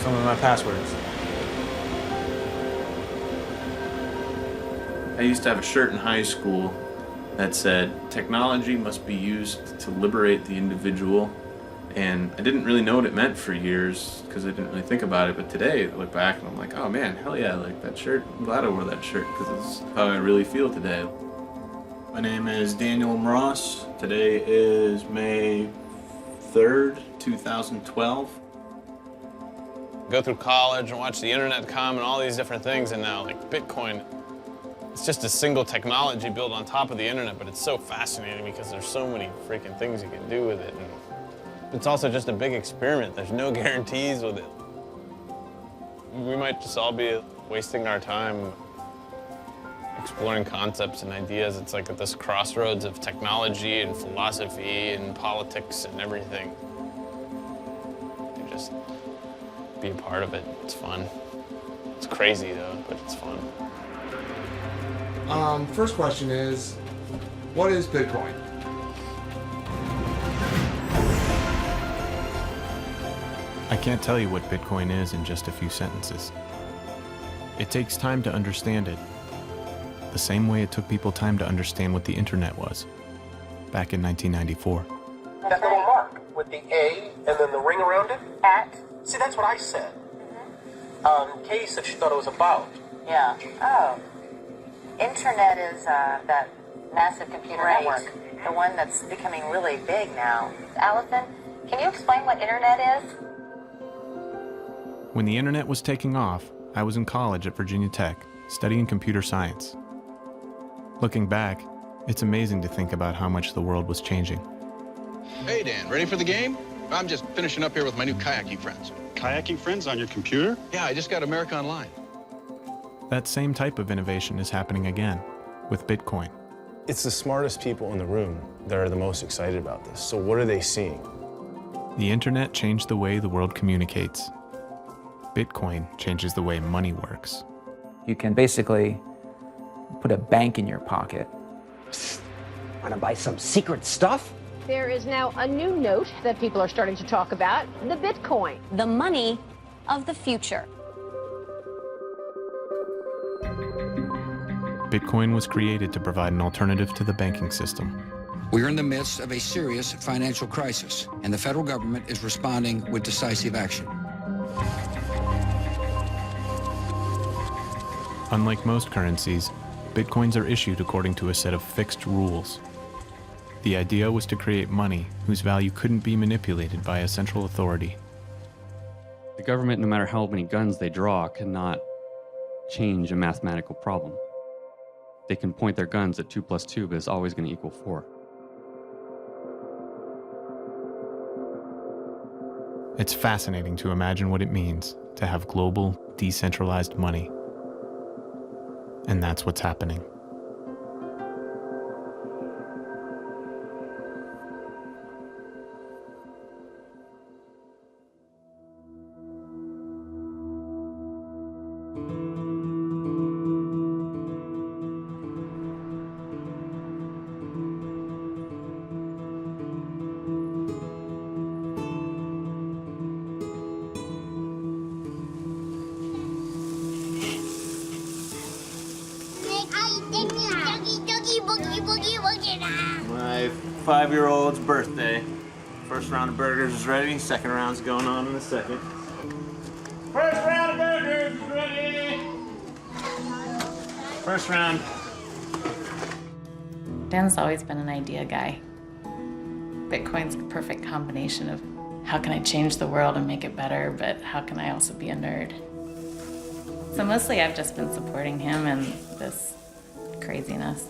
Some of my passwords. I used to have a shirt in high school that said, "Technology must be used to liberate the individual." And I didn't really know what it meant for years because I didn't really think about it. But today I look back and I'm like, oh man, hell yeah, like that shirt. I'm glad I wore that shirt because it's how I really feel today. My name is Daniel Mross. Today is May 3rd, 2012. Go through college and watch the internet come and all these different things, and now like Bitcoin, it's just a single technology built on top of the internet, but it's so fascinating because there's so many freaking things you can do with it. And it's also just a big experiment. There's no guarantees with it. We might just all be wasting our time exploring concepts and ideas. It's like at this crossroads of technology and philosophy and politics and everything. You just be a part of it. It's fun. It's crazy though, but it's fun. First question is, what is Bitcoin? I can't tell you what Bitcoin is in just a few sentences. It takes time to understand it, the same way it took people time to understand what the internet was, back in 1994. That little mark with the A and then the ring around it? At? See, that's what I said. Kay said she thought it was about. Yeah. Oh. Internet is that massive computer network. The one that's becoming really big now. Allison, can you explain what internet is? When the internet was taking off, I was in college at Virginia Tech, studying computer science. Looking back, it's amazing to think about how much the world was changing. Hey, Dan, ready for the game? I'm just finishing up here with my new kayaking friends. Kayaking friends on your computer? Yeah, I just got America Online. That same type of innovation is happening again, with Bitcoin. It's the smartest people in the room that are the most excited about this. So what are they seeing? The internet changed the way the world communicates. Bitcoin changes the way money works. You can basically put a bank in your pocket. Want to buy some secret stuff? There is now a new note that people are starting to talk about, the Bitcoin. The money of the future. Bitcoin was created to provide an alternative to the banking system. We're in the midst of a serious financial crisis, and the federal government is responding with decisive action. Unlike most currencies, Bitcoins are issued according to a set of fixed rules. The idea was to create money whose value couldn't be manipulated by a central authority. The government, no matter how many guns they draw, cannot change a mathematical problem. They can point their guns at 2 + 2, but it's always going to equal 4. It's fascinating to imagine what it means to have global, decentralized money. And that's what's happening. My 5-year-old's birthday. First round of burgers is ready. Second round's going on in a second. First round of burgers is ready. First round. Dan's always been an idea guy. Bitcoin's the perfect combination of how can I change the world and make it better, but how can I also be a nerd? So mostly I've just been supporting him and this craziness.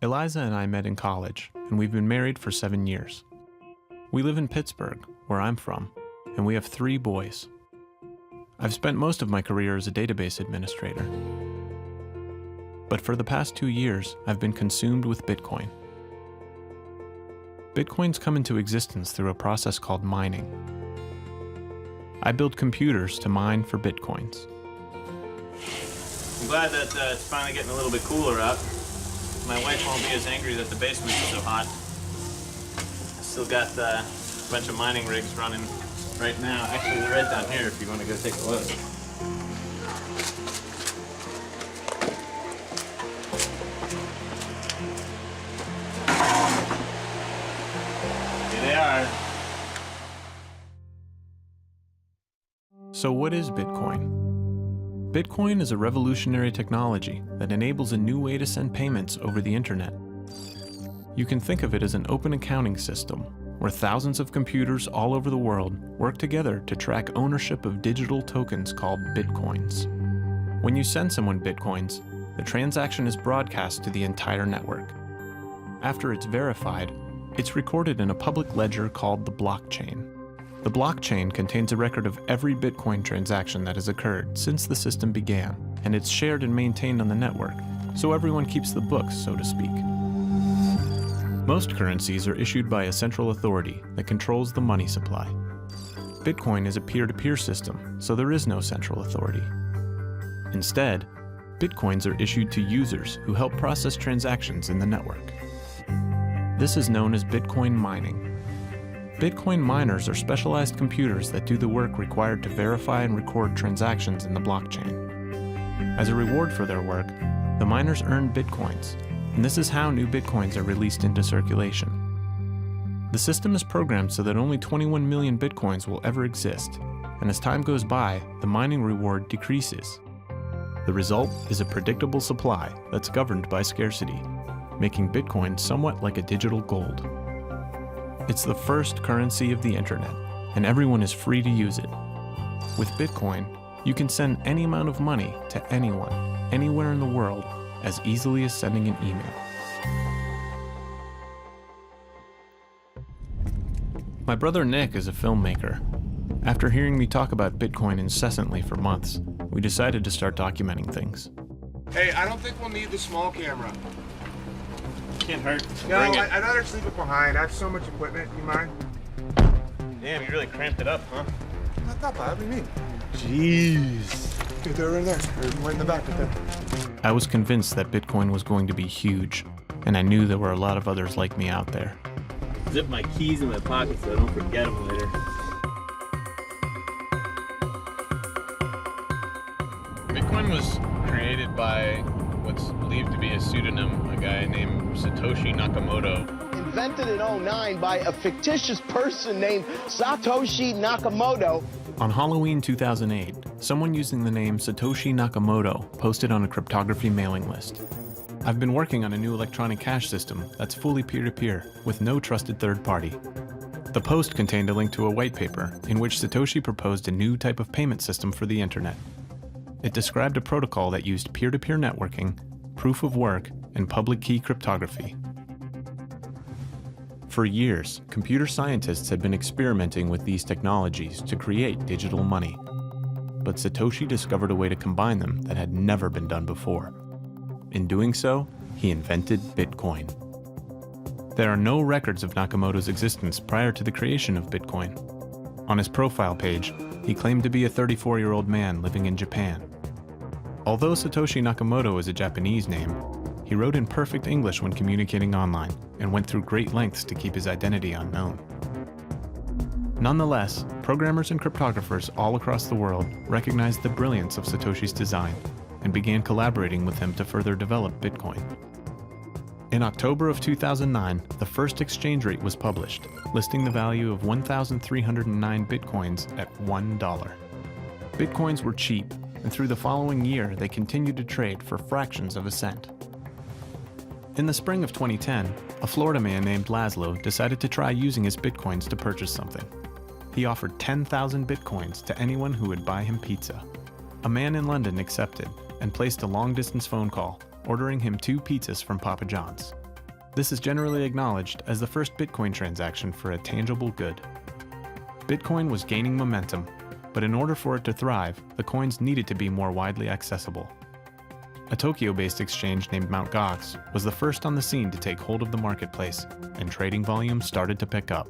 Eliza and I met in college, and we've been married for 7 years. We live in Pittsburgh, where I'm from, and we have 3 boys. I've spent most of my career as a database administrator. But for the past 2 years, I've been consumed with Bitcoin. Bitcoins come into existence through a process called mining. I build computers to mine for Bitcoins. I'm glad that it's finally getting a little bit cooler out. My wife won't be as angry that the basement is so hot. I still got a bunch of mining rigs running right now. Actually, they're right down here if you want to go take a look. Here they are. So what is Bitcoin? Bitcoin is a revolutionary technology that enables a new way to send payments over the internet. You can think of it as an open accounting system where thousands of computers all over the world work together to track ownership of digital tokens called Bitcoins. When you send someone Bitcoins, the transaction is broadcast to the entire network. After it's verified, it's recorded in a public ledger called the blockchain. The blockchain contains a record of every Bitcoin transaction that has occurred since the system began, and it's shared and maintained on the network, so everyone keeps the books, so to speak. Most currencies are issued by a central authority that controls the money supply. Bitcoin is a peer-to-peer system, so there is no central authority. Instead, Bitcoins are issued to users who help process transactions in the network. This is known as Bitcoin mining. Bitcoin miners are specialized computers that do the work required to verify and record transactions in the blockchain. As a reward for their work, the miners earn Bitcoins, and this is how new Bitcoins are released into circulation. The system is programmed so that only 21 million Bitcoins will ever exist, and as time goes by, the mining reward decreases. The result is a predictable supply that's governed by scarcity, making Bitcoin somewhat like a digital gold. It's the first currency of the internet, and everyone is free to use it. With Bitcoin, you can send any amount of money to anyone, anywhere in the world, as easily as sending an email. My brother Nick is a filmmaker. After hearing me talk about Bitcoin incessantly for months, we decided to start documenting things. Hey, I don't think we'll need the small camera. Can't hurt. No, I'd rather sleep it behind. I have so much equipment. You mind? Damn, you really cramped it up, huh? Not that bad. What do you mean? Jeez. Dude, they're right there. They're right in the back right there. I was convinced that Bitcoin was going to be huge, and I knew there were a lot of others like me out there. Zip my keys in my pocket so I don't forget them later. Bitcoin was created by what's believed to be a pseudonym, a guy named Satoshi Nakamoto. Invented in 2009 by a fictitious person named Satoshi Nakamoto. On Halloween 2008, someone using the name Satoshi Nakamoto posted on a cryptography mailing list. I've been working on a new electronic cash system that's fully peer-to-peer with no trusted third party. The post contained a link to a white paper in which Satoshi proposed a new type of payment system for the internet. It described a protocol that used peer-to-peer networking, proof of work, and public key cryptography. For years, computer scientists had been experimenting with these technologies to create digital money. But Satoshi discovered a way to combine them that had never been done before. In doing so, he invented Bitcoin. There are no records of Nakamoto's existence prior to the creation of Bitcoin. On his profile page, he claimed to be a 34-year-old man living in Japan. Although Satoshi Nakamoto is a Japanese name, he wrote in perfect English when communicating online and went through great lengths to keep his identity unknown. Nonetheless, programmers and cryptographers all across the world recognized the brilliance of Satoshi's design and began collaborating with him to further develop Bitcoin. In October of 2009, the first exchange rate was published, listing the value of 1,309 Bitcoins at $1. Bitcoins were cheap, and through the following year, they continued to trade for fractions of a cent. In the spring of 2010, a Florida man named Laszlo decided to try using his Bitcoins to purchase something. He offered 10,000 Bitcoins to anyone who would buy him pizza. A man in London accepted and placed a long-distance phone call, ordering him 2 pizzas from Papa John's. This is generally acknowledged as the first Bitcoin transaction for a tangible good. Bitcoin was gaining momentum, but in order for it to thrive, the coins needed to be more widely accessible. A Tokyo-based exchange named Margaux was the first on the scene to take hold of the marketplace, and trading volume started to pick up.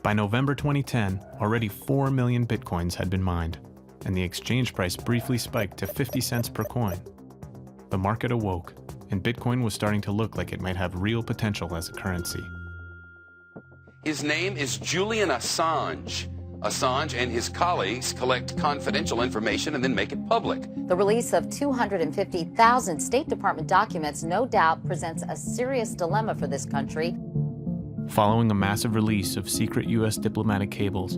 By November 2010, already 4 million Bitcoins had been mined, and the exchange price briefly spiked to 50 cents per coin. The market awoke, and Bitcoin was starting to look like it might have real potential as a currency. His name is Julian Assange. Assange and his colleagues collect confidential information and then make it public. The release of 250,000 State Department documents no doubt presents a serious dilemma for this country. Following a massive release of secret U.S. diplomatic cables,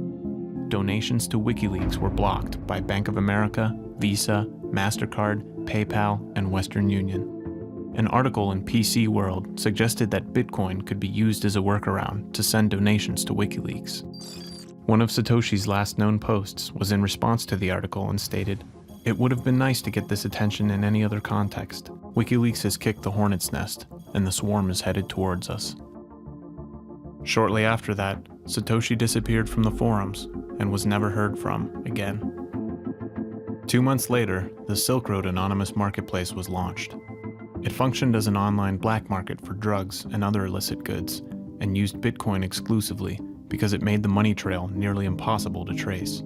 donations to WikiLeaks were blocked by Bank of America, Visa, MasterCard, PayPal, and Western Union. An article in PC World suggested that Bitcoin could be used as a workaround to send donations to WikiLeaks. One of Satoshi's last known posts was in response to the article and stated, "It would have been nice to get this attention in any other context. WikiLeaks has kicked the hornet's nest, and the swarm is headed towards us." Shortly after that, Satoshi disappeared from the forums and was never heard from again. 2 months later, the Silk Road Anonymous Marketplace was launched. It functioned as an online black market for drugs and other illicit goods, and used Bitcoin exclusively because it made the money trail nearly impossible to trace.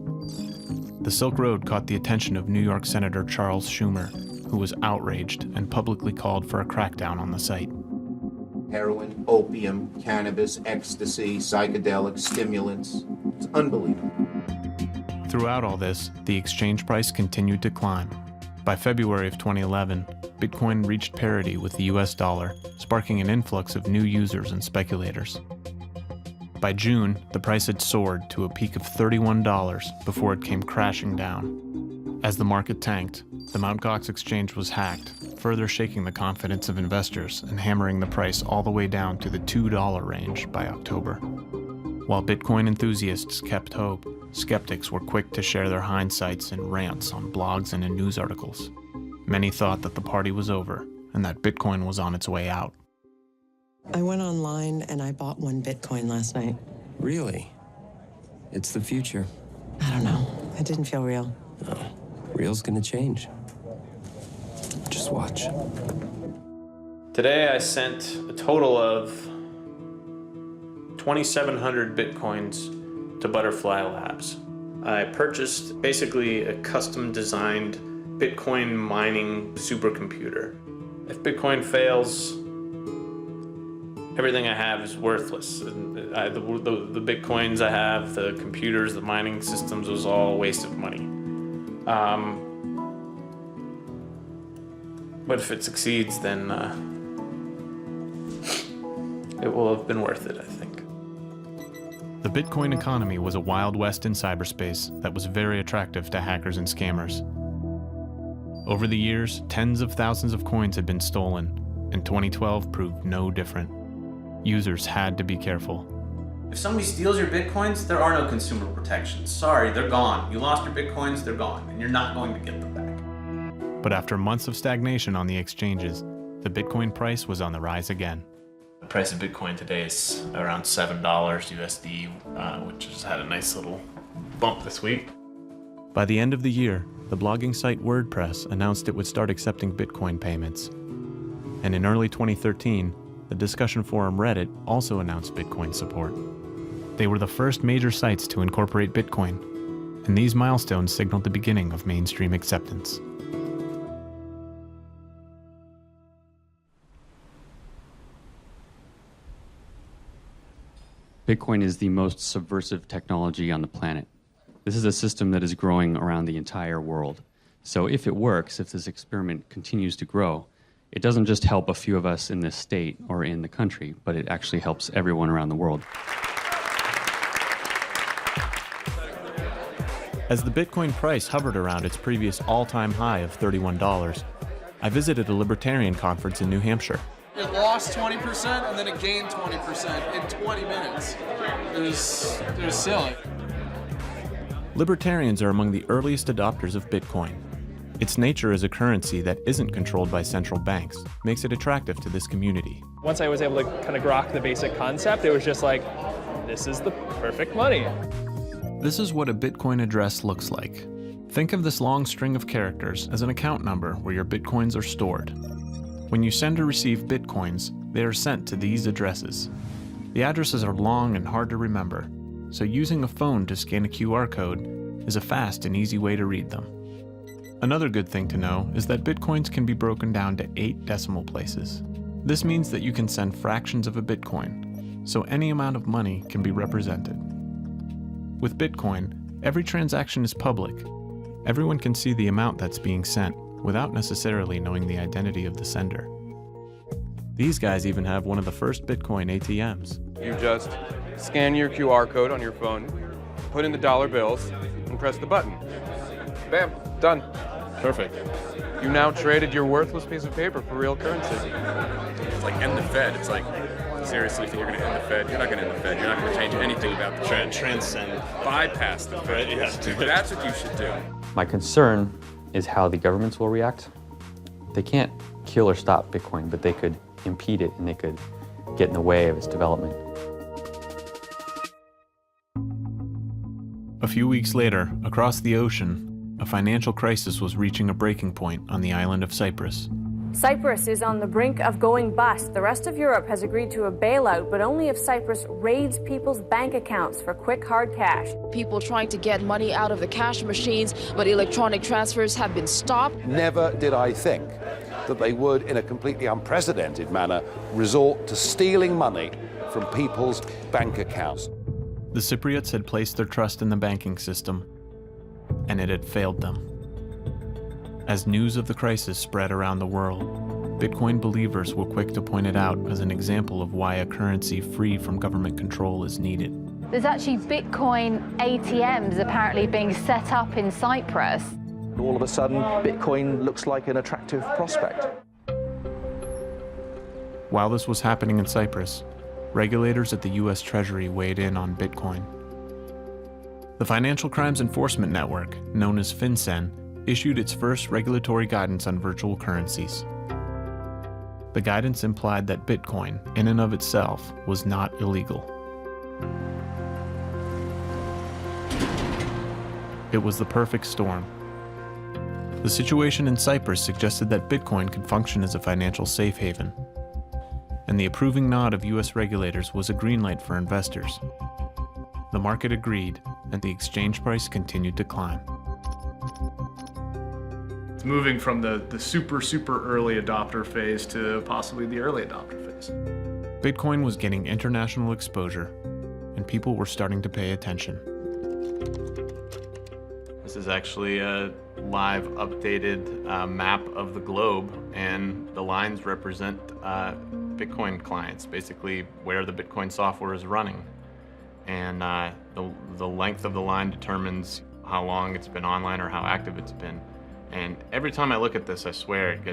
The Silk Road caught the attention of New York Senator Charles Schumer, who was outraged and publicly called for a crackdown on the site. Heroin, opium, cannabis, ecstasy, psychedelics, stimulants. It's unbelievable. Throughout all this, the exchange price continued to climb. By February of 2011, Bitcoin reached parity with the US dollar, sparking an influx of new users and speculators. By June, the price had soared to a peak of $31 before it came crashing down. As the market tanked, the Mt. Gox exchange was hacked, further shaking the confidence of investors and hammering the price all the way down to the $2 range by October. While Bitcoin enthusiasts kept hope, skeptics were quick to share their hindsights and rants on blogs and in news articles. Many thought that the party was over and that Bitcoin was on its way out. I went online and I bought 1 Bitcoin last night. Really? It's the future. I don't know. It didn't feel real. Oh, real's gonna change. Just watch. Today I sent a total of 2,700 Bitcoins to Butterfly Labs. I purchased basically a custom designed Bitcoin mining supercomputer. If Bitcoin fails, everything I have is worthless. The Bitcoins I have, the computers, the mining systems, was all a waste of money. But if it succeeds, then it will have been worth it, I think. The Bitcoin economy was a wild west in cyberspace that was very attractive to hackers and scammers. Over the years, tens of thousands of coins had been stolen, and 2012 proved no different. Users had to be careful. If somebody steals your Bitcoins, there are no consumer protections. Sorry, they're gone. You lost your Bitcoins, they're gone, and you're not going to get them back. But after months of stagnation on the exchanges, the Bitcoin price was on the rise again. The price of Bitcoin today is around $7 USD, which has had a nice little bump this week. By the end of the year, the blogging site WordPress announced it would start accepting Bitcoin payments. And in early 2013, the discussion forum Reddit also announced Bitcoin support. They were the first major sites to incorporate Bitcoin, and these milestones signaled the beginning of mainstream acceptance. Bitcoin is the most subversive technology on the planet. This is a system that is growing around the entire world. So if it works, if this experiment continues to grow, it doesn't just help a few of us in this state or in the country, but it actually helps everyone around the world. As the Bitcoin price hovered around its previous all-time high of $31, I visited a libertarian conference in New Hampshire. It lost 20% and then it gained 20% in 20 minutes. It was silly. Libertarians are among the earliest adopters of Bitcoin. Its nature as a currency that isn't controlled by central banks makes it attractive to this community. Once I was able to kind of grok the basic concept, it was just like, this is the perfect money. This is what a Bitcoin address looks like. Think of this long string of characters as an account number where your Bitcoins are stored. When you send or receive Bitcoins, they are sent to these addresses. The addresses are long and hard to remember, so using a phone to scan a QR code is a fast and easy way to read them. Another good thing to know is that Bitcoins can be broken down to 8 decimal places. This means that you can send fractions of a Bitcoin, so any amount of money can be represented. With Bitcoin, every transaction is public. Everyone can see the amount that's being sent without necessarily knowing the identity of the sender. These guys even have one of the first Bitcoin ATMs. You just scan your QR code on your phone, put in the dollar bills, and press the button. Bam, done. Perfect. You now traded your worthless piece of paper for real currency. It's like end the Fed. It's like, seriously, if you're going to end the Fed, you're not going to end the Fed. You're not going to change anything about the Fed. Transcend. Bypass the Fed. That's what you should do. My concern is how the governments will react. They can't kill or stop Bitcoin, but they could impede it and they could get in the way of its development. A few weeks later, across the ocean, a financial crisis was reaching a breaking point on the island of Cyprus. Cyprus is on the brink of going bust. The rest of Europe has agreed to a bailout, but only if Cyprus raids people's bank accounts for quick hard cash. People trying to get money out of the cash machines, but electronic transfers have been stopped. Never did I think that they would, in a completely unprecedented manner, resort to stealing money from people's bank accounts. The Cypriots had placed their trust in the banking system, and it had failed them. As news of the crisis spread around the world, Bitcoin believers were quick to point it out as an example of why a currency free from government control is needed. There's actually Bitcoin ATMs apparently being set up in Cyprus. All of a sudden, Bitcoin looks like an attractive prospect. While this was happening in Cyprus, regulators at the US Treasury weighed in on Bitcoin. The Financial Crimes Enforcement Network, known as FinCEN, issued its first regulatory guidance on virtual currencies. The guidance implied that Bitcoin, in and of itself, was not illegal. It was the perfect storm. The situation in Cyprus suggested that Bitcoin could function as a financial safe haven, and the approving nod of US regulators was a green light for investors. The market agreed, and the exchange price continued to climb. It's moving from the super early adopter phase to possibly the early adopter phase. Bitcoin was getting international exposure, and people were starting to pay attention. This is actually a live updated map of the globe, and the lines represent Bitcoin clients, basically where the Bitcoin software is running. And the length of the line determines how long it's been online or how active it's been. And every time I look at this, I swear it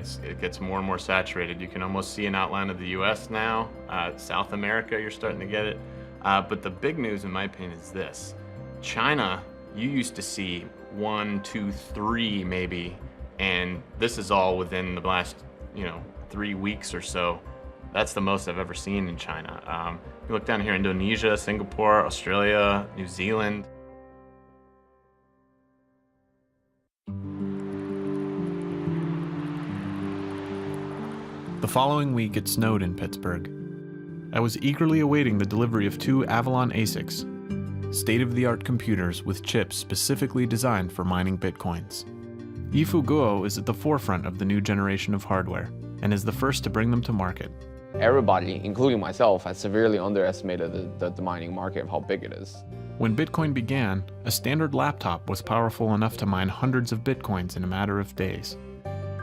gets more and more saturated. You can almost see an outline of the US now. South America, you're starting to get it. But the big news, in my opinion, is this. China, you used to see 1, 2, 3 maybe, and this is all within the last 3 weeks or so. That's the most I've ever seen in China. You look down here, Indonesia, Singapore, Australia, New Zealand. The following week, it snowed in Pittsburgh. I was eagerly awaiting the delivery of 2 Avalon ASICs, state-of-the-art computers with chips specifically designed for mining Bitcoins. Yifu Guo is at the forefront of the new generation of hardware and is the first to bring them to market. Everybody, including myself, has severely underestimated the mining market of how big it is. When Bitcoin began, a standard laptop was powerful enough to mine hundreds of Bitcoins in a matter of days.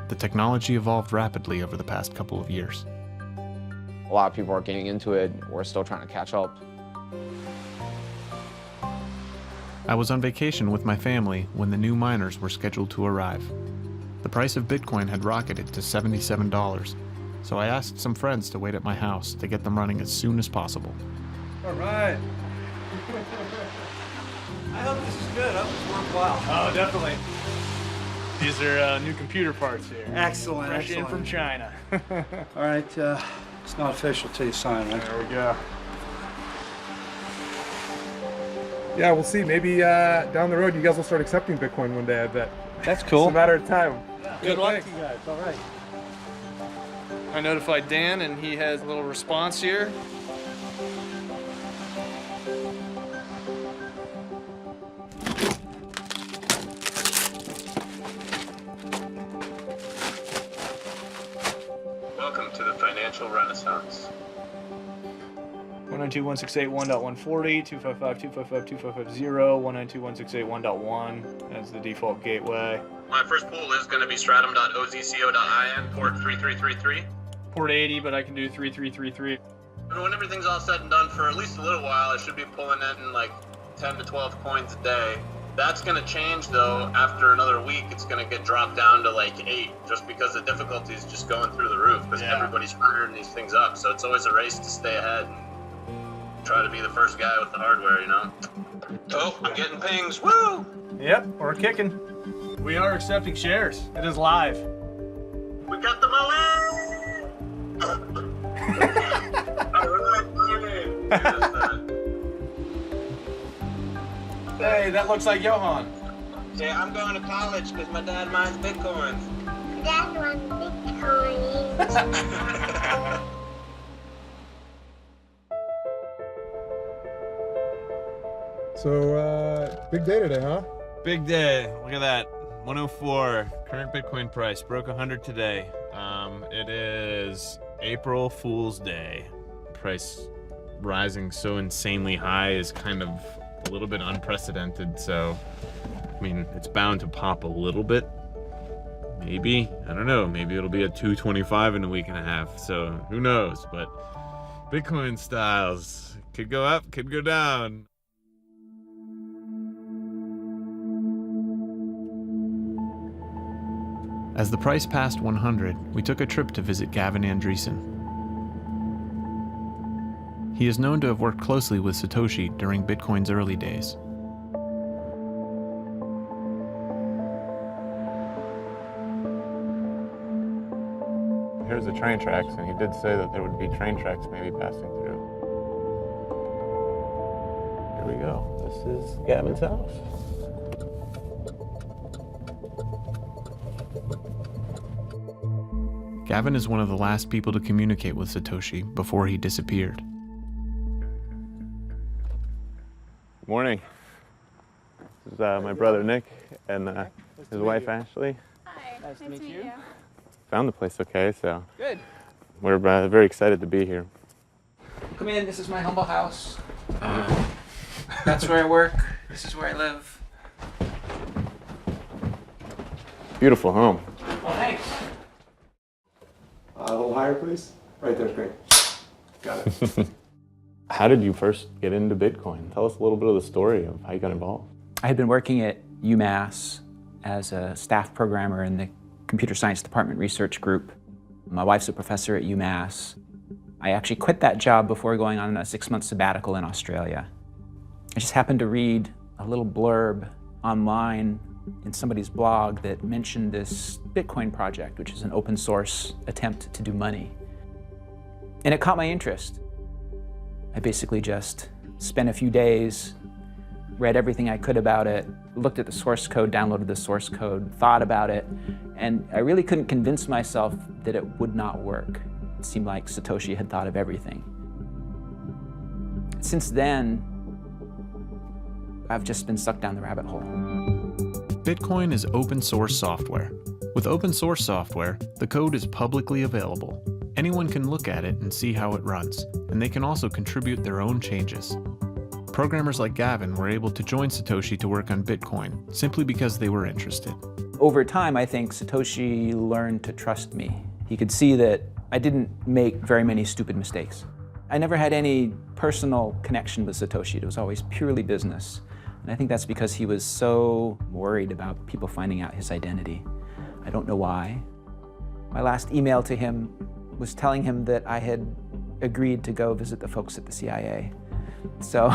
The technology evolved rapidly over the past couple of years. A lot of people are getting into it. We're still trying to catch up. I was on vacation with my family when the new miners were scheduled to arrive. The price of Bitcoin had rocketed to $77, so I asked some friends to wait at my house to get them running as soon as possible. All right. I hope this is good. I hope it's worthwhile. Oh, definitely. These are new computer parts here. Excellent, Fresh in excellent. from China. All right, it's not official till you sign, right? There we go. Yeah, we'll see. Maybe down the road you guys will start accepting Bitcoin one day, I bet. That's cool. It's a matter of time. Good luck thanks. to you guys. All right. I notified Dan, and he has a little response here. Welcome to the financial renaissance. 192.168.1.140, 255.255.255.0, 192.168.1.1 as the default gateway. My first pool is going to be stratum.ozco.in, port 3333. Port 80, but I can do 3333. And when everything's all said and done, for at least a little while, I should be pulling in like 10 to 12 coins a day. That's going to change though. After another week, it's going to get dropped down to like 8, just because the difficulty is just going through the roof, because everybody's firing these things up. So it's always a race to stay ahead and try to be the first guy with the hardware, you know? Oh, I'm getting pings. Woo! Yep, we're kicking. We are accepting shares. It is live. We got the Hey, that looks like Johan. Yeah, I'm going to college because my dad mines Bitcoins. Dad wants Bitcoins. So, big day today, huh? Big day. Look at that. 104. Current Bitcoin price broke 100 today. It is April Fool's Day. Price rising so insanely high is kind of a little bit unprecedented. So, I mean, it's bound to pop a little bit. Maybe. I don't know. Maybe it'll be at 225 in a week and a half. So, who knows? But Bitcoin styles could go up, could go down. As the price passed 100, we took a trip to visit Gavin Andresen. He is known to have worked closely with Satoshi during Bitcoin's early days. Here's the train tracks, and he did say that there would be train tracks maybe passing through. Here we go. This is Gavin's house. Gavin is one of the last people to communicate with Satoshi before he disappeared. Morning. This is my brother Nick and his wife Ashley. Hi, nice to meet you. Found the place okay, so Good. we're very excited to be here. Come in, this is my humble house. That's where I work, this is where I live. Beautiful home. Well, thanks. A little higher, please. Right there's great. Got it. How did you first get into Bitcoin? Tell us a little bit of the story of how you got involved. I had been working at UMass as a staff programmer in the Computer Science Department Research Group. My wife's a professor at UMass. I actually quit that job before going on a 6-month sabbatical in Australia. I just happened to read a little blurb online in somebody's blog that mentioned this Bitcoin project, which is an open source attempt to do money. And it caught my interest. I basically just spent a few days, read everything I could about it, looked at the source code, downloaded the source code, thought about it, and I really couldn't convince myself that it would not work. It seemed like Satoshi had thought of everything. Since then, I've just been sucked down the rabbit hole. Bitcoin is open source software. With open source software, the code is publicly available. Anyone can look at it and see how it runs, and they can also contribute their own changes. Programmers like Gavin were able to join Satoshi to work on Bitcoin simply because they were interested. Over time, I think Satoshi learned to trust me. He could see that I didn't make very many stupid mistakes. I never had any personal connection with Satoshi. It was always purely business. And I think that's because he was so worried about people finding out his identity. I don't know why. My last email to him was telling him that I had agreed to go visit the folks at the CIA. So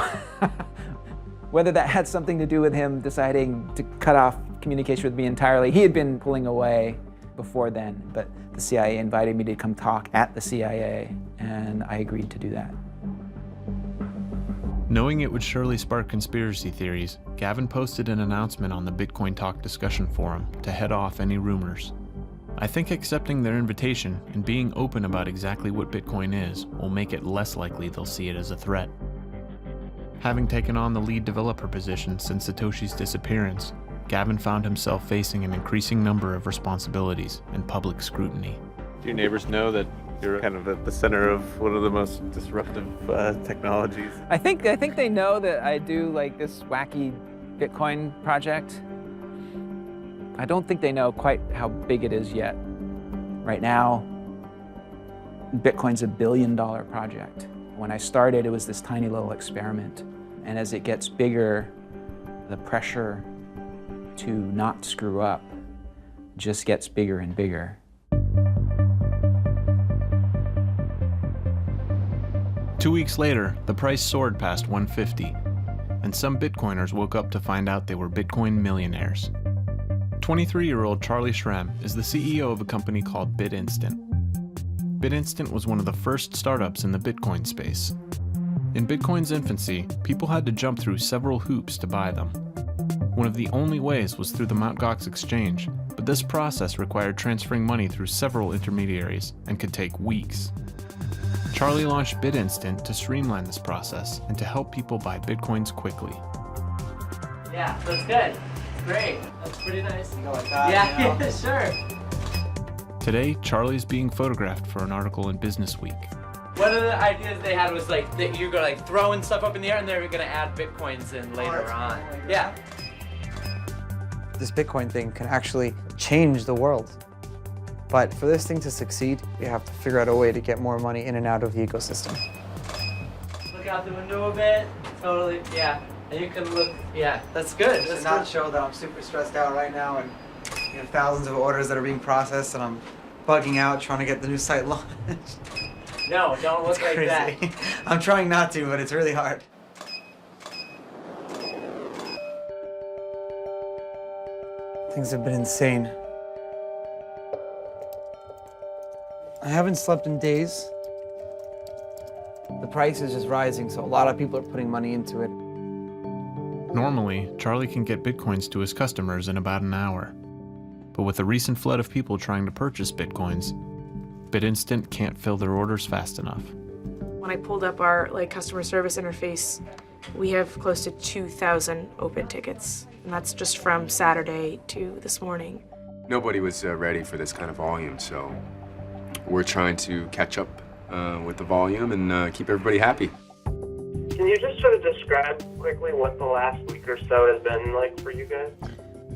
whether that had something to do with him deciding to cut off communication with me entirely. He had been pulling away before then, but the CIA invited me to come talk at the CIA, and I agreed to do that. Knowing it would surely spark conspiracy theories, Gavin posted an announcement on the Bitcoin Talk discussion forum to head off any rumors. I think accepting their invitation and being open about exactly what Bitcoin is will make it less likely they'll see it as a threat. Having taken on the lead developer position since Satoshi's disappearance, Gavin found himself facing an increasing number of responsibilities and public scrutiny. Do your neighbors know that you're kind of at the center of one of the most disruptive technologies? I think they know that I do like this wacky Bitcoin project. I don't think they know quite how big it is yet. Right now, Bitcoin's $1 billion project. When I started, it was this tiny little experiment. And as it gets bigger, the pressure to not screw up just gets bigger and bigger. Two weeks later, the price soared past 150, and some Bitcoiners woke up to find out they were Bitcoin millionaires. 23-year-old Charlie Shrem is the CEO of a company called BitInstant. BitInstant was one of the first startups in the Bitcoin space. In Bitcoin's infancy, people had to jump through several hoops to buy them. One of the only ways was through the Margaux exchange, but this process required transferring money through several intermediaries and could take weeks. Charlie launched BitInstant to streamline this process and to help people buy Bitcoins quickly. Yeah, that's good. Great. That's pretty nice. You know, like that, yeah, you know? Sure. Today, Charlie's being photographed for an article in Business Week. One of the ideas they had was like that you're gonna like throwing stuff up in the air and they're gonna add Bitcoins in later on. Yeah. This Bitcoin thing can actually change the world. But for this thing to succeed, we have to figure out a way to get more money in and out of the ecosystem. Look out the window a bit. Totally, yeah. And you can look, yeah, that's good. That's not show that I'm super stressed out right now and you know, thousands of orders that are being processed and I'm bugging out trying to get the new site launched. No, don't look like that. I'm trying not to, but it's really hard. Things have been insane. I haven't slept in days. The price is just rising, so a lot of people are putting money into it. Normally, Charlie can get Bitcoins to his customers in about an hour. But with the recent flood of people trying to purchase Bitcoins, BitInstant can't fill their orders fast enough. When I pulled up our customer service interface, we have close to 2,000 open tickets, and that's just from Saturday to this morning. Nobody was ready for this kind of volume, so we're trying to catch up with the volume and keep everybody happy. Can you just sort of describe quickly what the last week or so has been like for you guys?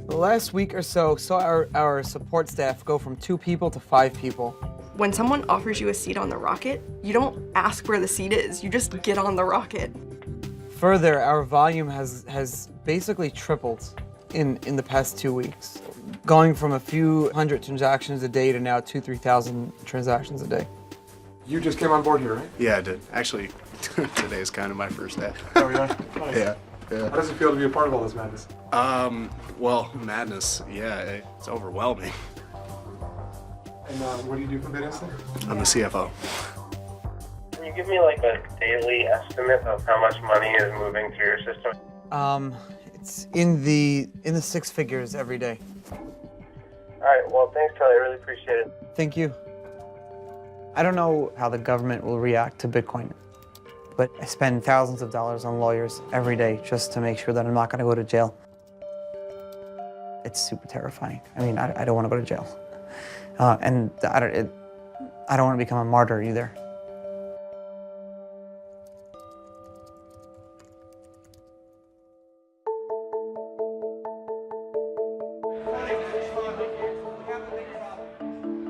The last week or so saw our support staff go from 2 people to 5 people. When someone offers you a seat on the rocket, you don't ask where the seat is, you just get on the rocket. Further, our volume has basically tripled in the past 2 weeks, going from a few hundred transactions a day to now 2,000-3,000 transactions a day. You just came on board here, right? Yeah, I did. Actually, today is kind of my first day. Oh, yeah? Nice. Yeah. How does it feel to be a part of all this madness? Well, madness, yeah, it's overwhelming. And what do you do for BitInstant? I'm the CFO. Can you give me like a daily estimate of how much money is moving through your system? It's in the 6 figures every day. All right, well, thanks, Charlie. I really appreciate it. Thank you. I don't know how the government will react to Bitcoin, but I spend thousands of dollars on lawyers every day just to make sure that I'm not going to go to jail. It's super terrifying. I mean, I don't want to go to jail. And I don't want to become a martyr either.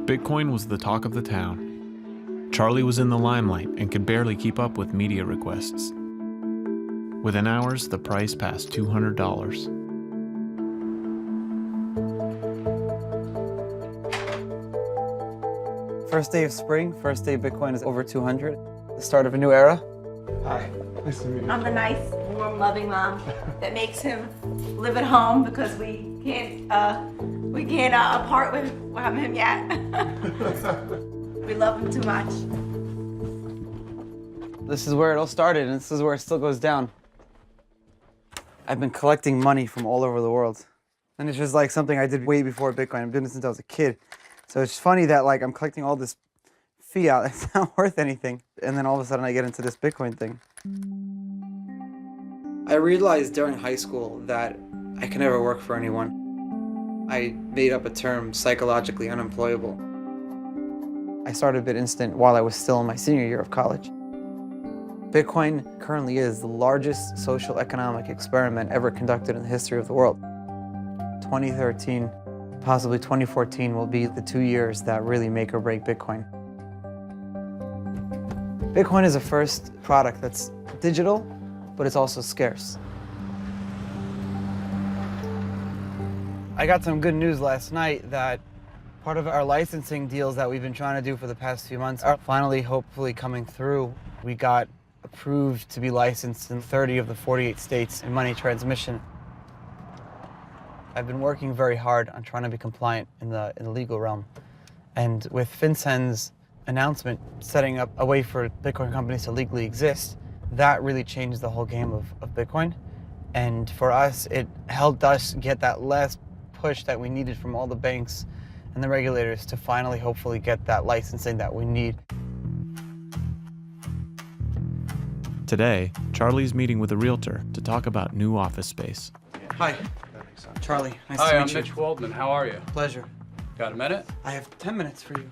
Bitcoin was the talk of the town. Charlie was in the limelight and could barely keep up with media requests. Within hours, the price passed $200. First day of spring, first day of Bitcoin is over 200. The start of a new era. Hi, nice to meet you. I'm the nice, warm, loving mom that makes him live at home because we We can't part with him yet. We love him too much. This is where it all started, and this is where it still goes down. I've been collecting money from all over the world. And it's just like something I did way before Bitcoin. I've been doing it since I was a kid. So it's funny that like I'm collecting all this fiat that's not worth anything. And then all of a sudden I get into this Bitcoin thing. I realized during high school that I can never work for anyone. I made up a term, psychologically unemployable. I started BitInstant while I was still in my senior year of college. Bitcoin currently is the largest social economic experiment ever conducted in the history of the world. 2013, possibly 2014 will be the 2 years that really make or break Bitcoin. Bitcoin is a first product that's digital, but it's also scarce. I got some good news last night that part of our licensing deals that we've been trying to do for the past few months are finally, hopefully, coming through. We got approved to be licensed in 30 of the 48 states in money transmission. I've been working very hard on trying to be compliant in the legal realm. And with FinCEN's announcement setting up a way for Bitcoin companies to legally exist, that really changed the whole game of Bitcoin. And for us, it helped us get that last push that we needed from all the banks and the regulators to finally, hopefully, get that licensing that we need. Today, Charlie's meeting with a realtor to talk about new office space. Hi, Charlie. Nice Hi, to I'm meet you. Mitch Waldman. How are you? Pleasure. Got a minute? I have 10 minutes for you.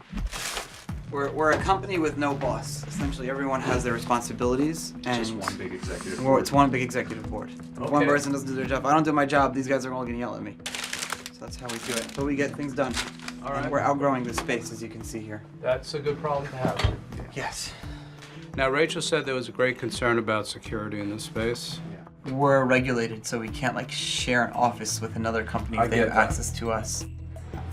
We're a company with no boss. Essentially, everyone has their responsibilities. And Just one big executive board. It's one big executive board. If Okay. one person doesn't do their job, if I don't do my job, these guys are all going to yell at me. So that's how we do it. But we get things done. All right. And we're outgrowing the space, as you can see here. That's a good problem to have. Yes. Now, Rachel said there was a great concern about security in this space. We're regulated, so we can't like share an office with another company I if they get have that. access to us.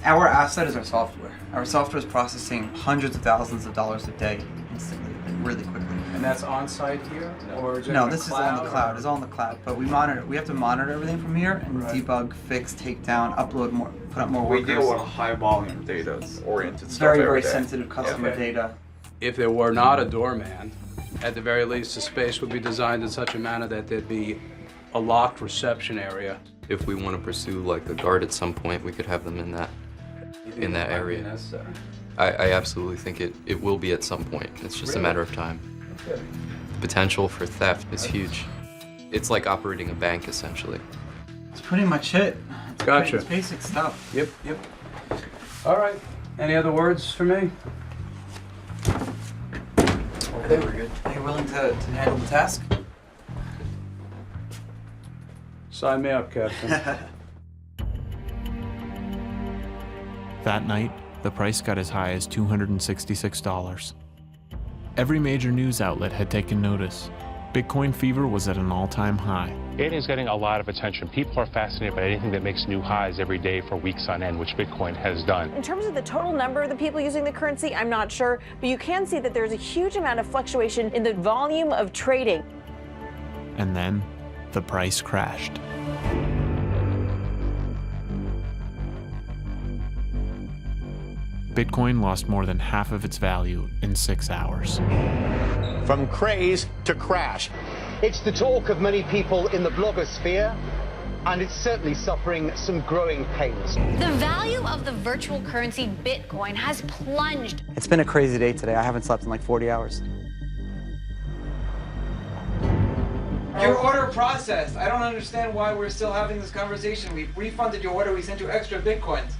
Our asset is our software. Our software is processing hundreds of thousands of dollars a day instantly, and really quickly. And that's on site here? Or is it No, in the this is all in the cloud, cloud. or- It's all in the cloud. But we monitor. We have to monitor everything from here and Right. debug, fix, take down, upload more, put up more We workers. deal with high volume data oriented stuff very, every very day. sensitive customer Okay. data. If there were not a doorman, at the very least, the space would be designed in such a manner that there'd be a locked reception area. If we want to pursue like a guard at some point, we could have them in that area. Necessary. I absolutely think it will be at some point. It's just a matter of time. Okay. The potential for theft is huge. It's like operating a bank essentially. That's pretty much it. Gotcha. It's basic stuff. Yep. All right. Any other words for me? Okay, we're good. Are you willing to handle the task? Sign me up, Captain. That night, the price got as high as $266. Every major news outlet had taken notice. Bitcoin fever was at an all-time high. It is getting a lot of attention. People are fascinated by anything that makes new highs every day for weeks on end, which Bitcoin has done. In terms of the total number of the people using the currency, I'm not sure, but you can see that there's a huge amount of fluctuation in the volume of trading. And then, the price crashed. Bitcoin lost more than half of its value in 6 hours. From craze to crash. It's the talk of many people in the blogosphere, and it's certainly suffering some growing pains. The value of the virtual currency Bitcoin has plunged. It's been a crazy day today. I haven't slept in like 40 hours. Your order processed. I don't understand why we're still having this conversation. We refunded your order. We sent you extra Bitcoins.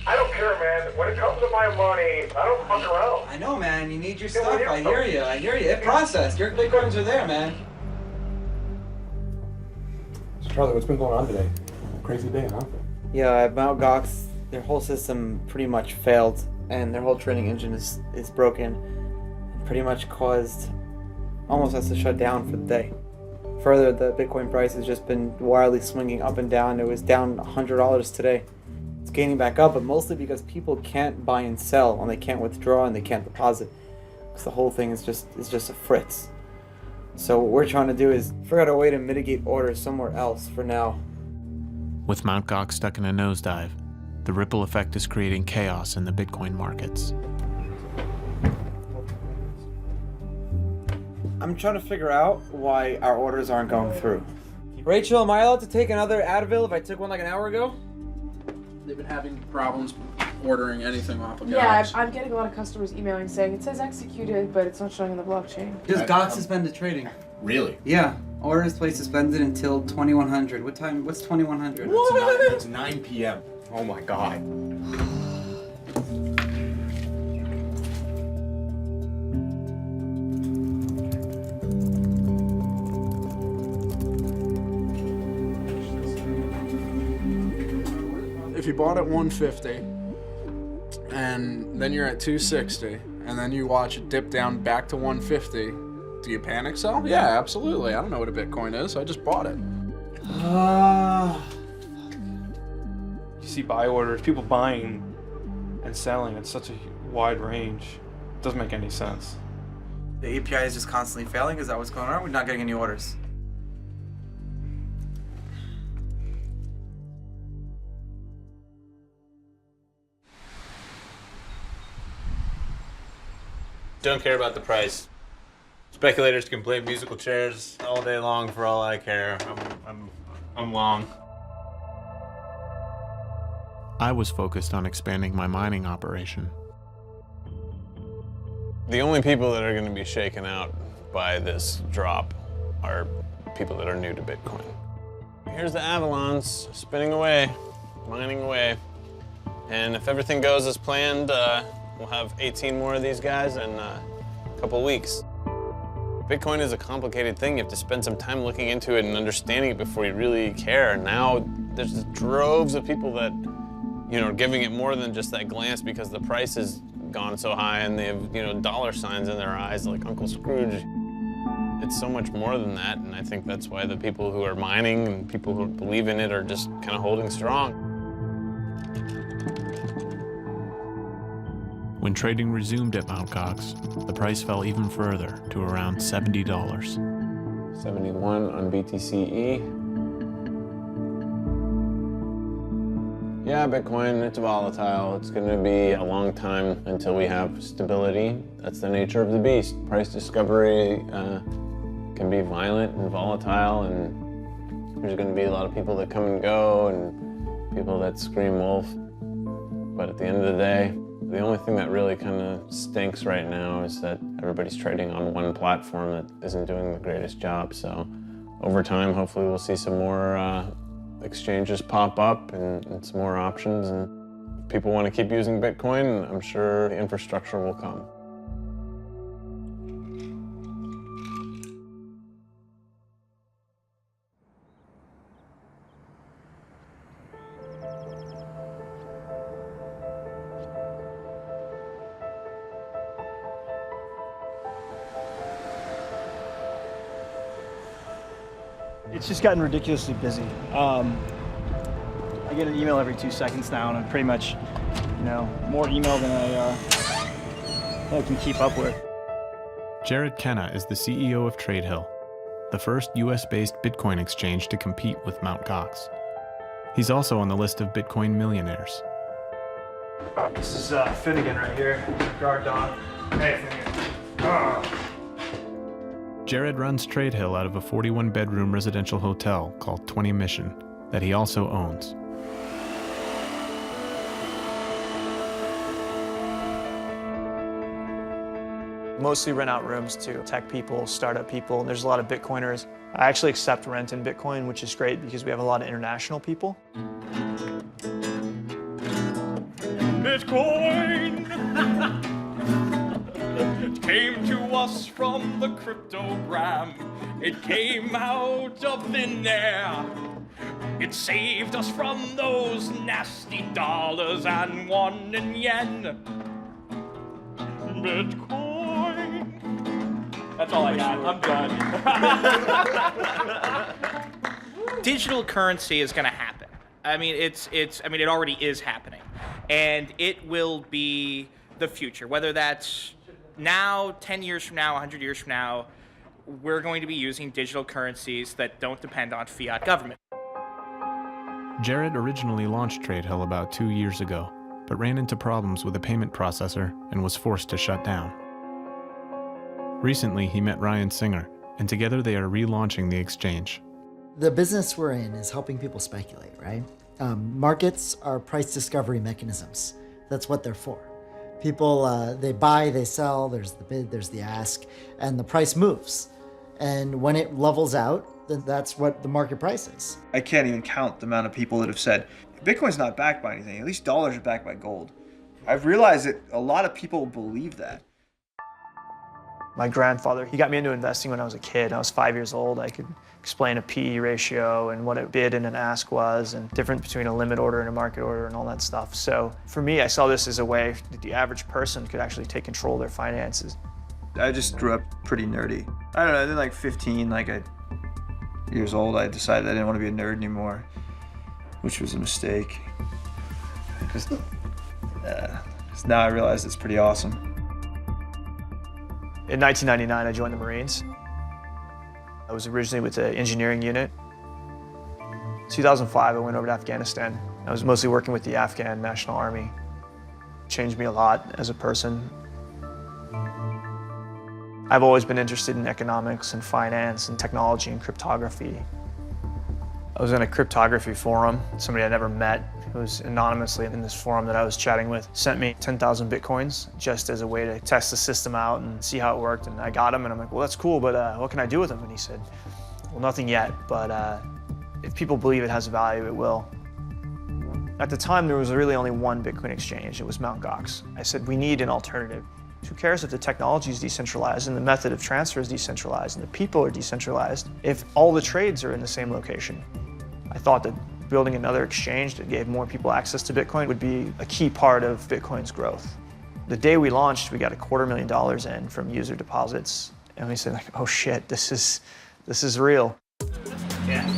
I don't care, man. When it comes to my money, I don't fuck around. I know, man. You need your stuff. I hear you. I hear you. It processed. Your Bitcoins are there, man. So Charlie, what's been going on today? Crazy day, huh? Yeah, at Margaux, their whole system pretty much failed, and their whole trading engine is broken. And pretty much caused almost us to shut down for the day. Further, the Bitcoin price has just been wildly swinging up and down. It was down $100 today. It's gaining back up, but mostly because people can't buy and sell, and they can't withdraw, and they can't deposit. Because the whole thing is just a fritz. So what we're trying to do is figure out a way to mitigate orders somewhere else for now. With Mt. Gox stuck in a nosedive, the ripple effect is creating chaos in the Bitcoin markets. I'm trying to figure out why our orders aren't going through. Rachel, am I allowed to take another Advil if I took one like an hour ago? They've been having problems ordering anything off of Yeah, Gox. I'm getting a lot of customers emailing saying it says executed, but it's not showing in the blockchain. Because Gox suspended trading. Really? Yeah. Orders placed suspended until 2100. What time? What's 2100? It's 9 p.m. Oh my god. If you bought at 150 and then you're at 260 and then you watch it dip down back to 150, do you panic sell? Yeah, absolutely. I don't know what a Bitcoin is. I just bought it. You see buy orders, people buying and selling at such a wide range. It doesn't make any sense. The API is just constantly failing. Is that what's going on? We're not getting any orders. Don't care about the price. Speculators can play musical chairs all day long for all I care. I'm long. I was focused on expanding my mining operation. The only people that are going to be shaken out by this drop are people that are new to Bitcoin. Here's the Avalons spinning away, mining away. And if everything goes as planned, we'll have 18 more of these guys in a couple weeks. Bitcoin is a complicated thing. You have to spend some time looking into it and understanding it before you really care. Now there's droves of people that, are giving it more than just that glance because the price has gone so high and they have, dollar signs in their eyes like Uncle Scrooge. It's so much more than that, and I think that's why the people who are mining and people who believe in it are just kind of holding strong. When trading resumed at Mt. Gox, the price fell even further to around $70. 71 on BTCE. Yeah, Bitcoin, it's volatile. It's going to be a long time until we have stability. That's the nature of the beast. Price discovery can be violent and volatile, and there's going to be a lot of people that come and go and people that scream wolf. But at the end of the day, the only thing that really kind of stinks right now is that everybody's trading on one platform that isn't doing the greatest job. So over time, hopefully we'll see some more exchanges pop up and some more options. And if people want to keep using Bitcoin, I'm sure the infrastructure will come. It's just gotten ridiculously busy. I get an email every 2 seconds now, and I'm pretty much, more email than I can keep up with. Jared Kenna is the CEO of TradeHill, the first US-based Bitcoin exchange to compete with Mt. Gox. He's also on the list of Bitcoin millionaires. This is Finnegan right here, guard dog. Hey, Finnegan. Jared runs TradeHill out of a 41-bedroom residential hotel called 20 Mission that he also owns. Mostly rent out rooms to tech people, startup people, and there's a lot of Bitcoiners. I actually accept rent in Bitcoin, which is great because we have a lot of international people. Bitcoin came to us from the cryptogram. It came out of thin air. It saved us from those nasty dollars and won in yen. Bitcoin. That's all I got. I'm done. Digital currency is going to happen. I mean, it already is happening, and it will be the future. Whether that's now, 10 years from now, 100 years from now, we're going to be using digital currencies that don't depend on fiat government. Jared originally launched TradeHill about 2 years ago, but ran into problems with a payment processor and was forced to shut down. Recently, he met Ryan Singer, and together they are relaunching the exchange. The business we're in is helping people speculate, right? Markets are price discovery mechanisms. That's what they're for. People, they buy, they sell, there's the bid, there's the ask, and the price moves. And when it levels out, then that's what the market price is. I can't even count the amount of people that have said, Bitcoin's not backed by anything, at least dollars are backed by gold. I've realized that a lot of people believe that. My grandfather, he got me into investing when I was a kid. I was 5 years old. I could explain a PE ratio and what a bid and an ask was and difference between a limit order and a market order and all that stuff. So for me, I saw this as a way that the average person could actually take control of their finances. I just grew up pretty nerdy. I don't know, then like 15, years old, I decided I didn't want to be a nerd anymore, which was a mistake. Because now I realize it's pretty awesome. In 1999, I joined the Marines. I was originally with the engineering unit. In 2005, I went over to Afghanistan. I was mostly working with the Afghan National Army. It changed me a lot as a person. I've always been interested in economics and finance and technology and cryptography. I was in a cryptography forum. Somebody I never met, who was anonymously in this forum that I was chatting with, sent me 10,000 Bitcoins just as a way to test the system out and see how it worked. And I got them, and I'm like, well, that's cool, but what can I do with them? And he said, well, nothing yet, but if people believe it has value, it will. At the time, there was really only one Bitcoin exchange. It was Margaux. I said, we need an alternative. Who cares if the technology is decentralized and the method of transfer is decentralized and the people are decentralized if all the trades are in the same location? I thought that building another exchange that gave more people access to Bitcoin would be a key part of Bitcoin's growth. The day we launched, we got $250,000 in from user deposits, and we said, oh shit, this is real. Yeah.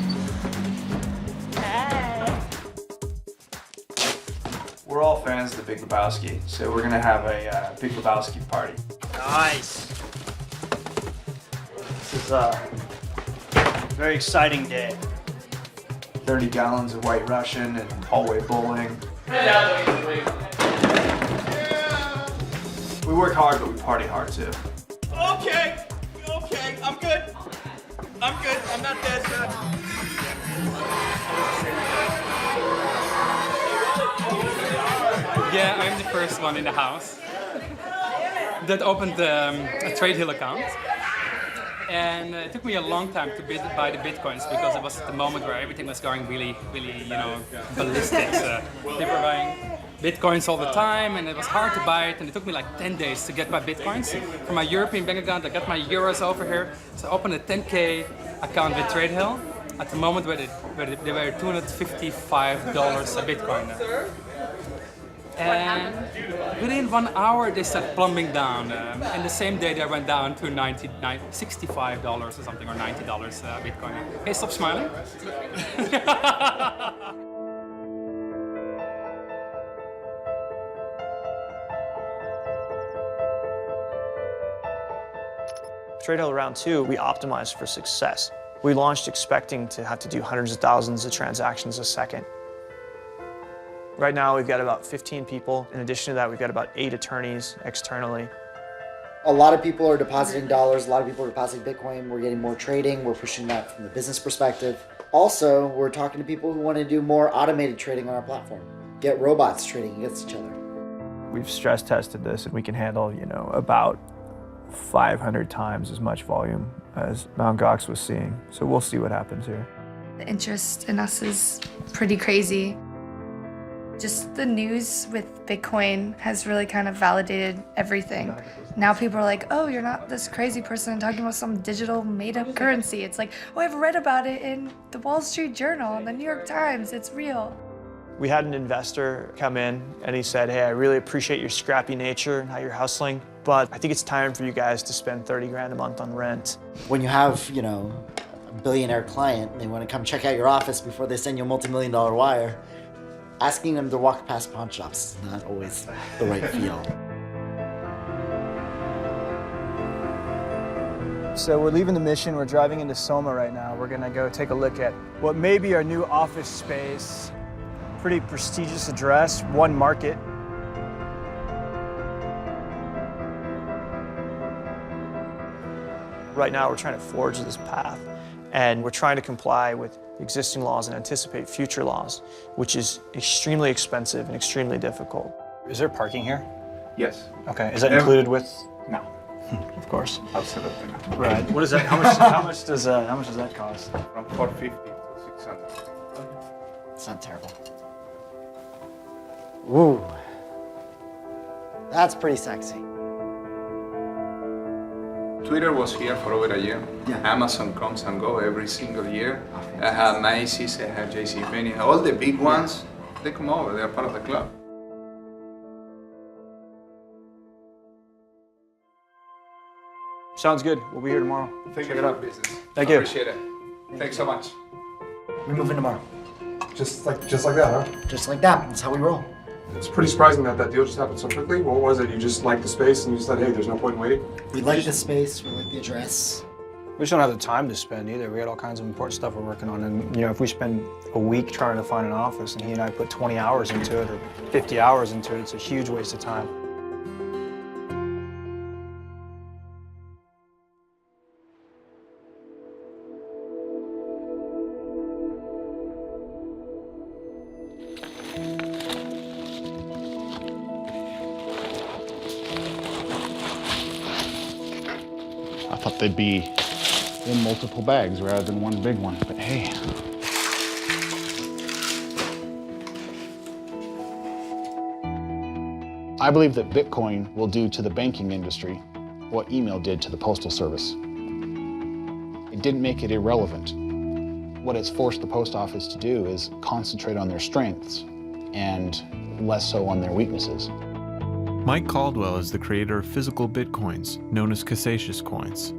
We're all fans of the Big Lebowski, so we're gonna have a Big Lebowski party. Nice. This is a very exciting day. 30 gallons of White Russian and hallway bowling. We work hard, but we party hard too. Okay, I'm good. I'm not dead. Yeah, I'm the first one in the house that opened a TradeHill account. And it took me a long time to buy the Bitcoins because it was the moment where everything was going really, ballistic. People were buying Bitcoins all the time, and it was hard to buy it. And it took me like 10 days to get my Bitcoins. From my European bank account, I got my euros over here. So I opened a 10K account with TradeHill at the moment where they were $255 a Bitcoin. And within 1 hour, they started plumbing down. And the same day, they went down to $65 or something, or $90 Bitcoin. Hey, stop smiling. TradeHill Round 2, we optimized for success. We launched expecting to have to do hundreds of thousands of transactions a second. Right now, we've got about 15 people. In addition to that, we've got about 8 attorneys externally. A lot of people are depositing dollars, a lot of people are depositing Bitcoin. We're getting more trading, we're pushing that from the business perspective. Also, we're talking to people who want to do more automated trading on our platform. Get robots trading against each other. We've stress tested this, and we can handle, about 500 times as much volume as Margaux was seeing. So we'll see what happens here. The interest in us is pretty crazy. Just the news with Bitcoin has really kind of validated everything. Now people are like, oh, you're not this crazy person talking about some digital made-up currency. It's like, oh, I've read about it in the Wall Street Journal and the New York Times. It's real. We had an investor come in and he said, hey, I really appreciate your scrappy nature and how you're hustling, but I think it's time for you guys to spend 30 grand a month on rent. When you have, a billionaire client and they want to come check out your office before they send you a multi-million-dollar wire, asking them to walk past pawn shops is not always the right feel. So we're leaving the mission, we're driving into Soma right now. We're gonna go take a look at what may be our new office space. Pretty prestigious address, One Market. Right now we're trying to forge this path, and we're trying to comply with existing laws and anticipate future laws, which is extremely expensive and extremely difficult. Is there parking here? Yes. Okay, is that included with? No. Of course. Absolutely not. Right. What is that? How much does that cost? From 450 to 600. It's not terrible. Ooh. That's pretty sexy. Twitter was here for over a year. Yeah. Amazon comes and go every single year. I have Macy's, I have JCPenney, all the big ones, they come over, they're part of the club. Sounds good. We'll be here tomorrow. Thank Check you it for out. the business. Thank you. Appreciate it. Thanks so much. We move in tomorrow. Just like that, huh? Just like that. That's how we roll. It's pretty surprising that deal just happened so quickly. What was it? You just liked the space and you said, hey, there's no point in waiting? We like the space, we like the address. We just don't have the time to spend either. We got all kinds of important stuff we're working on. And, you know, if we spend a week trying to find an office and he and I put 20 hours into it or 50 hours into it, it's a huge waste of time. I thought they'd be in multiple bags rather than one big one, but hey. I believe that Bitcoin will do to the banking industry what email did to the Postal Service. It didn't make it irrelevant. What it's forced the post office to do is concentrate on their strengths and less so on their weaknesses. Mike Caldwell is the creator of physical bitcoins, known as Cassacious coins.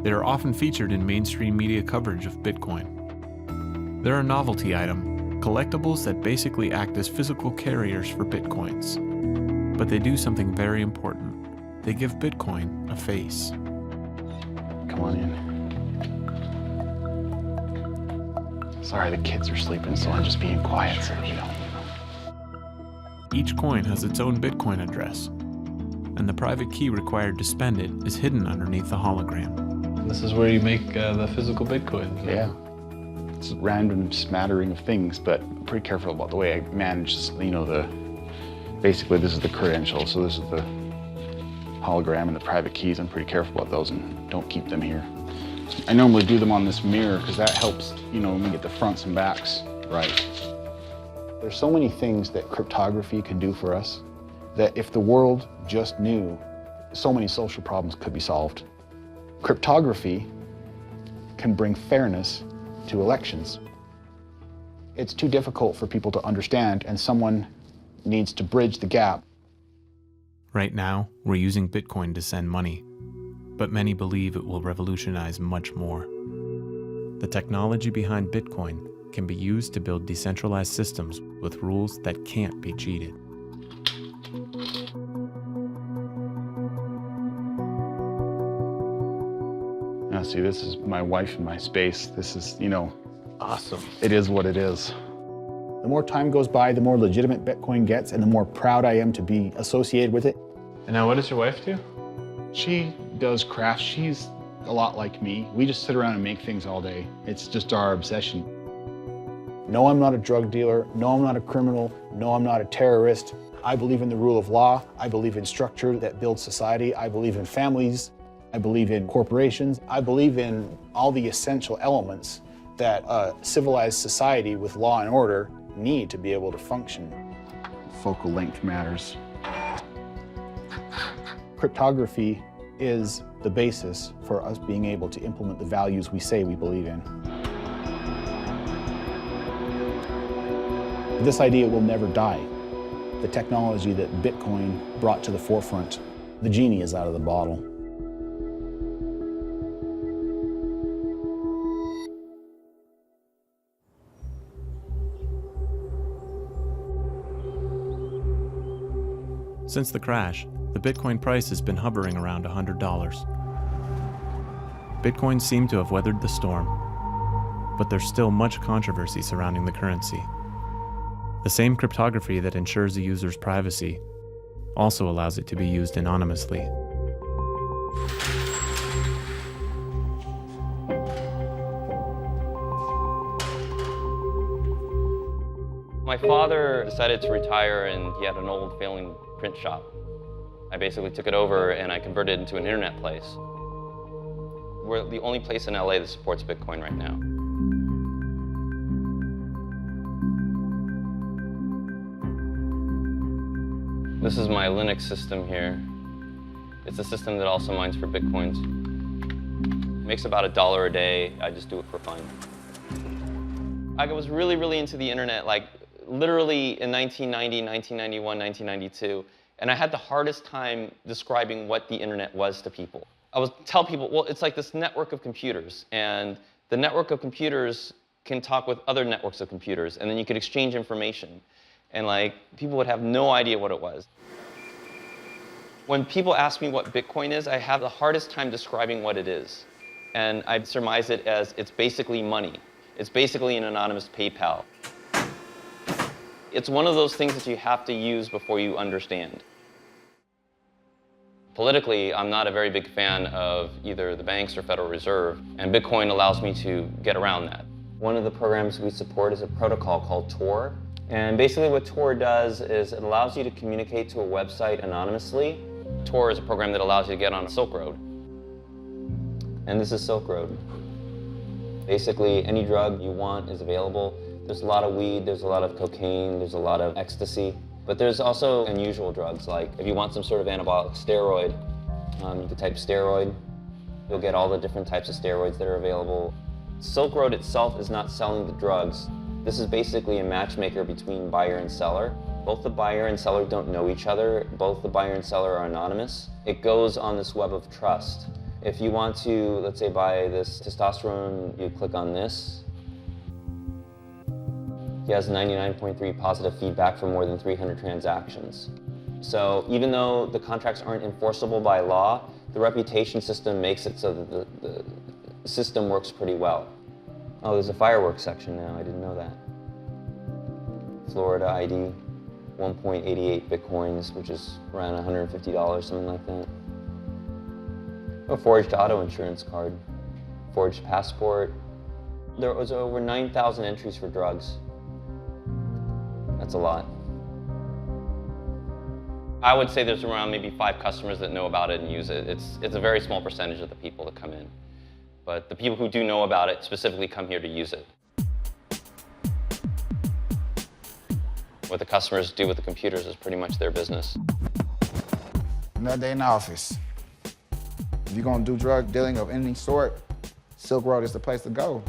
They are often featured in mainstream media coverage of Bitcoin. They're a novelty item, collectibles that basically act as physical carriers for bitcoins. But they do something very important. They give Bitcoin a face. Come on in. Sorry, the kids are sleeping, so I'm just being quiet so you know. Each coin has its own Bitcoin address, and the private key required to spend it is hidden underneath the hologram. This is where you make the physical Bitcoins. Yeah. It's a random smattering of things, but I'm pretty careful about the way I manage, you know, basically this is the credential, so this is the hologram and the private keys. I'm pretty careful about those and don't keep them here. I normally do them on this mirror because that helps, you know, when we get the fronts and backs right. There's so many things that cryptography can do for us that if the world just knew, so many social problems could be solved. Cryptography can bring fairness to elections. It's too difficult for people to understand, and someone needs to bridge the gap. Right now, we're using Bitcoin to send money, but many believe it will revolutionize much more. The technology behind Bitcoin can be used to build decentralized systems with rules that can't be cheated. Now see, this is my wife and my space. This is, you know, awesome. It is what it is. The more time goes by, the more legitimate Bitcoin gets, and the more proud I am to be associated with it. And now what does your wife do? She does crafts. She's a lot like me. We just sit around and make things all day. It's just our obsession. No, I'm not a drug dealer. No, I'm not a criminal. No, I'm not a terrorist. I believe in the rule of law. I believe in structure that builds society. I believe in families. I believe in corporations. I believe in all the essential elements that a civilized society with law and order need to be able to function. Focal length matters. Cryptography is the basis for us being able to implement the values we say we believe in. This idea will never die. The technology that Bitcoin brought to the forefront, the genie is out of the bottle. Since the crash, the Bitcoin price has been hovering around $100. Bitcoin seemed to have weathered the storm, but there's still much controversy surrounding the currency. The same cryptography that ensures a user's privacy also allows it to be used anonymously. My father decided to retire and he had an old failing print shop. I basically took it over and I converted it into an internet place. We're the only place in LA that supports Bitcoin right now. This is my Linux system here. It's a system that also mines for Bitcoins. It makes about $1 a day. I just do it for fun. I was really into the internet, like literally in 1990, 1991, 1992. And I had the hardest time describing what the internet was to people. I would tell people, well, it's like this network of computers, and the network of computers can talk with other networks of computers, and then you could exchange information. And like, people would have no idea what it was. When people ask me what Bitcoin is, I have the hardest time describing what it is. And I surmise it as it's basically money. It's basically an anonymous PayPal. It's one of those things that you have to use before you understand. Politically, I'm not a very big fan of either the banks or Federal Reserve, and Bitcoin allows me to get around that. One of the programs we support is a protocol called Tor. And basically what Tor does is it allows you to communicate to a website anonymously. Tor is a program that allows you to get on Silk Road. And this is Silk Road. Basically, any drug you want is available. There's a lot of weed, there's a lot of cocaine, there's a lot of ecstasy. But there's also unusual drugs, like if you want some sort of anabolic steroid, you can type steroid. You'll get all the different types of steroids that are available. Silk Road itself is not selling the drugs. This is basically a matchmaker between buyer and seller. Both the buyer and seller don't know each other. Both the buyer and seller are anonymous. It goes on this web of trust. If you want to, let's say, buy this testosterone, you click on this. He has 99.3 positive feedback for more than 300 transactions. So even though the contracts aren't enforceable by law, the reputation system makes it so that the system works pretty well. Oh, there's a fireworks section now, I didn't know that. Florida ID, 1.88 Bitcoins, which is around $150, something like that. A forged auto insurance card, forged passport. There was over 9,000 entries for drugs. That's a lot. I would say there's around maybe 5 customers that know about it and use it. It's a very small percentage of the people that come in. But the people who do know about it specifically come here to use it. What the customers do with the computers is pretty much their business. Another day in the office. If you're gonna do drug dealing of any sort, Silk Road is the place to go.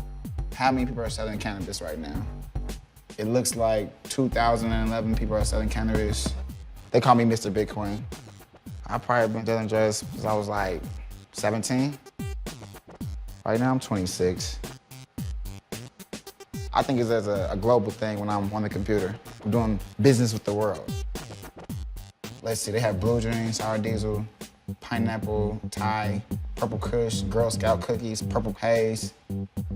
How many people are selling cannabis right now? It looks like 2011 people are selling cannabis. They call me Mr. Bitcoin. I've probably been dealing drugs since I was like 17. Right now I'm 26. I think it's as a global thing when I'm on the computer. I'm doing business with the world. Let's see, they have blue dreams, sour diesel, pineapple, Thai, purple kush, Girl Scout cookies, purple haze.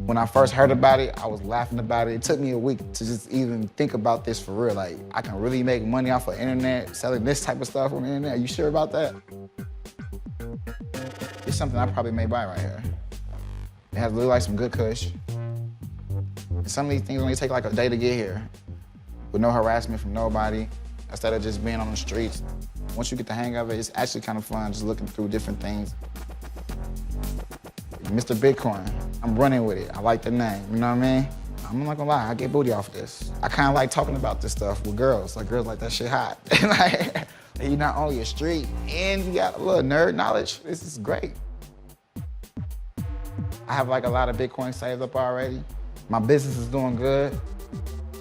When I first heard about it, I was laughing about it. It took me a week to just even think about this for real. Like, I can really make money off of internet, selling this type of stuff on the internet. Are you sure about that? It's something I probably may buy right here. It has look like some good kush. And some of these things only take like a day to get here with no harassment from nobody, instead of just being on the streets. Once you get the hang of it, it's actually kind of fun just looking through different things. Mr. Bitcoin, I'm running with it. I like the name, you know what I mean? I'm not gonna lie, I get booty off this. I kind of like talking about this stuff with girls. Like, girls like that shit hot. Like, you're not only a street and you got a little nerd knowledge. This is great. I have like a lot of Bitcoin saved up already. My business is doing good.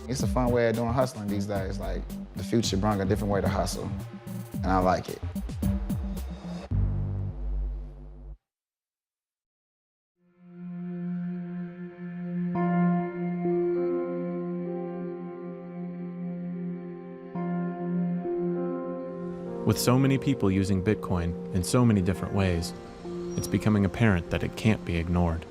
It's a fun way of doing hustling these days. Like, the future brought a different way to hustle, and I like it. With so many people using Bitcoin in so many different ways, it's becoming apparent that it can't be ignored.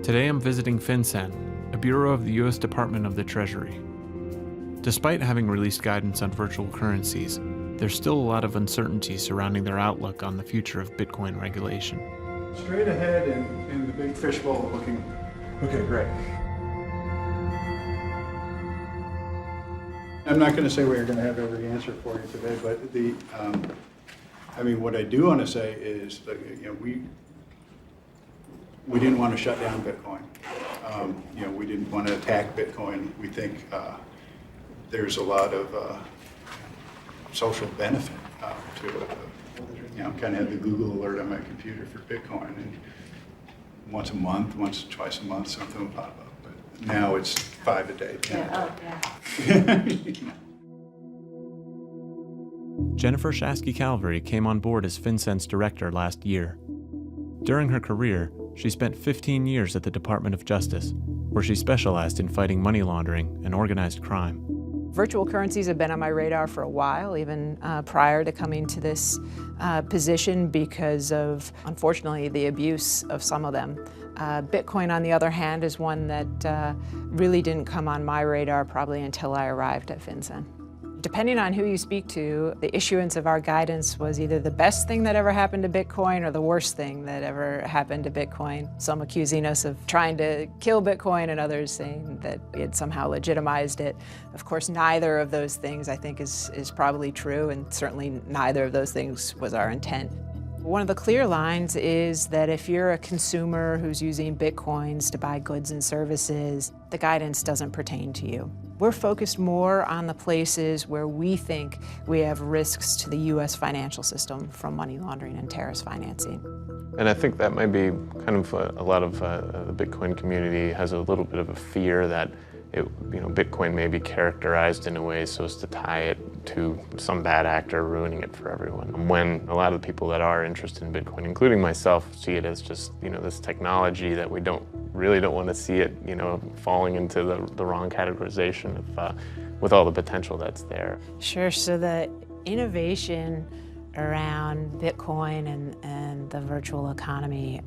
Today I'm visiting FinCEN, a bureau of the U.S. Department of the Treasury. Despite having released guidance on virtual currencies, there's still a lot of uncertainty surrounding their outlook on the future of Bitcoin regulation. Straight ahead and the big fishbowl looking, okay, great. I'm not going to say we're going to have every answer for you today, but I mean, what I do want to say is that, we didn't want to shut down Bitcoin. We didn't want to attack Bitcoin. We think there's a lot of social benefit to it. Kind of have the Google alert on my computer for Bitcoin, and once a month, twice a month, something will pop up. But now it's 5 a day, 10 a day. Jennifer Shasky-Calvary came on board as FinCEN's director last year. During her career, she spent 15 years at the Department of Justice, where she specialized in fighting money laundering and organized crime. Virtual currencies have been on my radar for a while, even prior to coming to this position because of, unfortunately, the abuse of some of them. Bitcoin, on the other hand, is one that really didn't come on my radar probably until I arrived at FinCEN. Depending on who you speak to, the issuance of our guidance was either the best thing that ever happened to Bitcoin or the worst thing that ever happened to Bitcoin. Some accusing us of trying to kill Bitcoin and others saying that we had somehow legitimized it. Of course, neither of those things I think is probably true, and certainly neither of those things was our intent. One of the clear lines is that if you're a consumer who's using Bitcoins to buy goods and services, the guidance doesn't pertain to you. We're focused more on the places where we think we have risks to the U.S. financial system from money laundering and terrorist financing. And I think that might be kind of a lot of the Bitcoin community has a little bit of a fear that Bitcoin may be characterized in a way so as to tie it to some bad actor ruining it for everyone. When a lot of the people that are interested in Bitcoin, including myself, see it as just this technology that we really don't want to see it falling into the wrong categorization of with all the potential that's there. Sure. So the innovation around Bitcoin and the virtual economy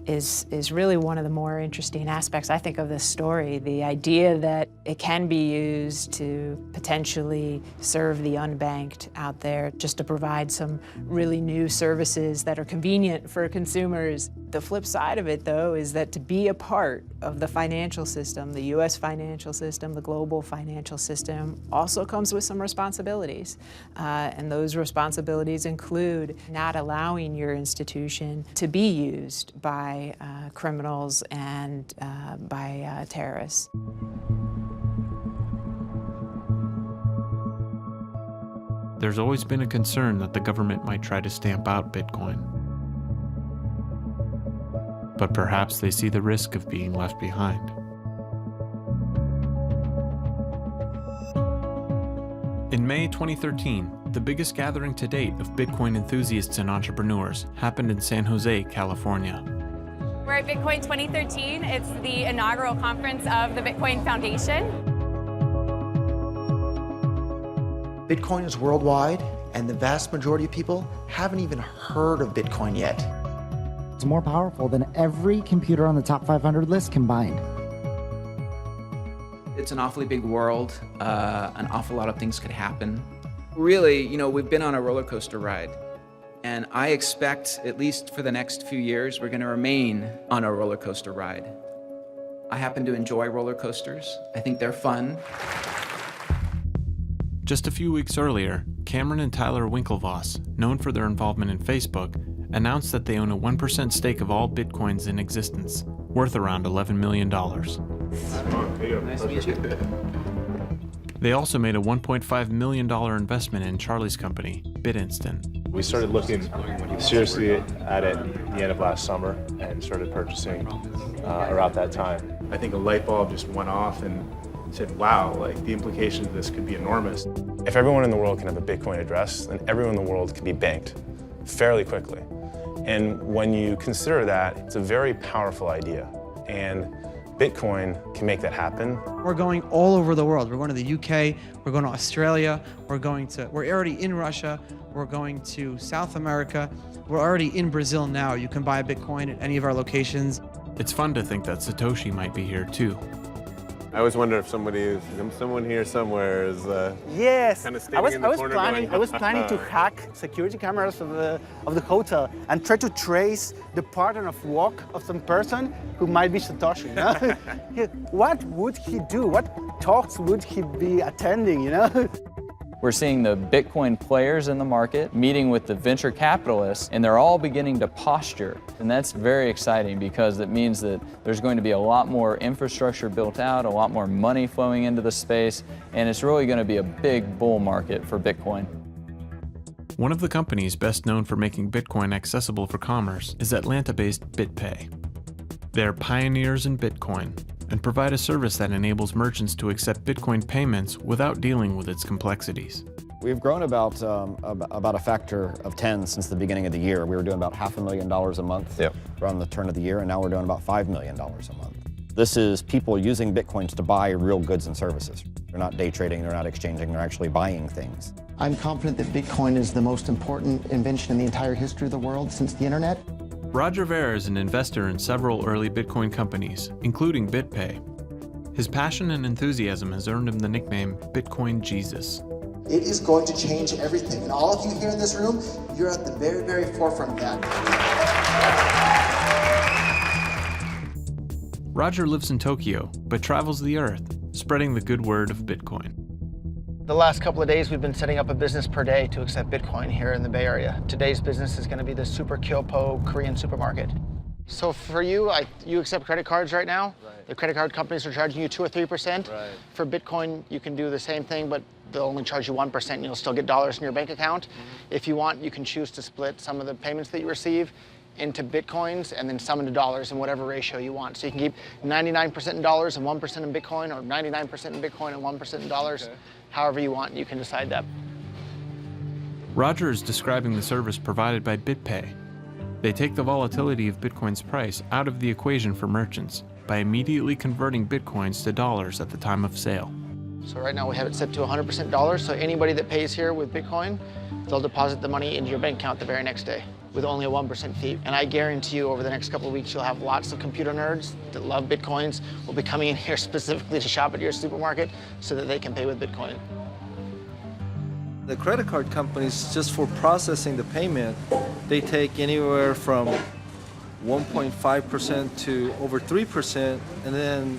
is really one of the more interesting aspects, I think, of this story. The idea that it can be used to potentially serve the unbanked out there, just to provide some really new services that are convenient for consumers. The flip side of it, though, is that to be a part of the financial system, the U.S. financial system, the global financial system, also comes with some responsibilities. And those responsibilities include not allowing your institution to be used by criminals and by terrorists. There's always been a concern that the government might try to stamp out Bitcoin. But perhaps they see the risk of being left behind. In May 2013, the biggest gathering to date of Bitcoin enthusiasts and entrepreneurs happened in San Jose, California. We're at Bitcoin 2013. It's the inaugural conference of the Bitcoin Foundation. Bitcoin is worldwide, and the vast majority of people haven't even heard of Bitcoin yet. It's more powerful than every computer on the top 500 list combined. It's an awfully big world. An awful lot of things could happen. Really, we've been on a roller coaster ride. And I expect, at least for the next few years, we're going to remain on a roller coaster ride. I happen to enjoy roller coasters. I think they're fun. Just a few weeks earlier, Cameron and Tyler Winklevoss, known for their involvement in Facebook, announced that they own a 1% stake of all Bitcoins in existence, worth around $11 million. Nice to meet you. They also made a $1.5 million investment in Charlie's company, BitInstant. We started looking seriously at it at the end of last summer and started purchasing around that time. I think a light bulb just went off and said, wow, the implications of this could be enormous. If everyone in the world can have a Bitcoin address, then everyone in the world can be banked fairly quickly. And when you consider that, it's a very powerful idea. And Bitcoin can make that happen. We're going all over the world. We're going to the UK, we're going to Australia, we're already in Russia, we're going to South America, we're already in Brazil now. You can buy a Bitcoin at any of our locations. It's fun to think that Satoshi might be here too. I always wonder if someone here somewhere is yes. kind of standing in the corner I was planning to hack security cameras of the hotel and try to trace the pattern of walk of some person who might be Satoshi. You know? What would he do? What talks would he be attending? You know? We're seeing the Bitcoin players in the market meeting with the venture capitalists, and they're all beginning to posture. And that's very exciting because it means that there's going to be a lot more infrastructure built out, a lot more money flowing into the space, and it's really going to be a big bull market for Bitcoin. One of the companies best known for making Bitcoin accessible for commerce is Atlanta-based BitPay. They're pioneers in Bitcoin and provide a service that enables merchants to accept Bitcoin payments without dealing with its complexities. We've grown about a factor of 10 since the beginning of the year. We were doing about $500,000 a month around the turn of the year, and now we're doing about $5 million a month. This is people using Bitcoins to buy real goods and services. They're not day trading, they're not exchanging, they're actually buying things. I'm confident that Bitcoin is the most important invention in the entire history of the world since the internet. Roger Ver is an investor in several early Bitcoin companies, including BitPay. His passion and enthusiasm has earned him the nickname Bitcoin Jesus. It is going to change everything. And all of you here in this room, you're at the very, very forefront of that. Roger lives in Tokyo, but travels the earth, spreading the good word of Bitcoin. The last couple of days, we've been setting up a business per day to accept Bitcoin here in the Bay Area. Today's business is going to be the Super Kyopo Korean supermarket. So for you, you accept credit cards right now. Right. The credit card companies are charging you 2 or 3%. Right. For Bitcoin, you can do the same thing, but they'll only charge you 1% and you'll still get dollars in your bank account. Mm-hmm. If you want, you can choose to split some of the payments that you receive into Bitcoins and then some into dollars in whatever ratio you want. So you can keep 99% in dollars and 1% in Bitcoin, or 99% in Bitcoin and 1% in dollars. Okay. However you want, you can decide that. Roger is describing the service provided by BitPay. They take the volatility of Bitcoin's price out of the equation for merchants by immediately converting Bitcoins to dollars at the time of sale. So right now we have it set to 100% dollars, so anybody that pays here with Bitcoin, they'll deposit the money into your bank account the very next day with only a 1% fee. And I guarantee you over the next couple of weeks, you'll have lots of computer nerds that love Bitcoins will be coming in here specifically to shop at your supermarket so that they can pay with Bitcoin. The credit card companies, just for processing the payment, they take anywhere from 1.5% to over 3%, and then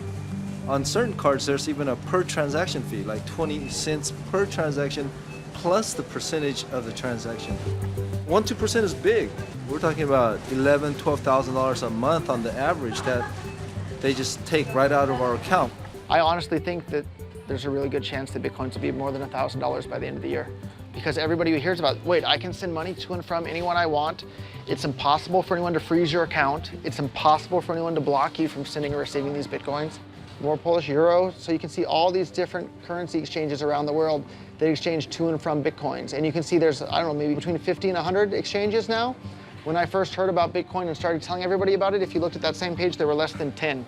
on certain cards, there's even a per transaction fee, like 20 cents per transaction, plus the percentage of the transaction. 1-2% is big. We're talking about $11,000, $12,000 a month on the average that they just take right out of our account. I honestly think that there's a really good chance that Bitcoins will be more than $1,000 by the end of the year. Because everybody who hears about, wait, I can send money to and from anyone I want. It's impossible for anyone to freeze your account. It's impossible for anyone to block you from sending or receiving these Bitcoins. More Polish euro, so you can see all these different currency exchanges around the world that exchange to and from Bitcoins. And you can see there's, I don't know, maybe between 50 and 100 exchanges now. When I first heard about Bitcoin and started telling everybody about it, if you looked at that same page, there were less than 10.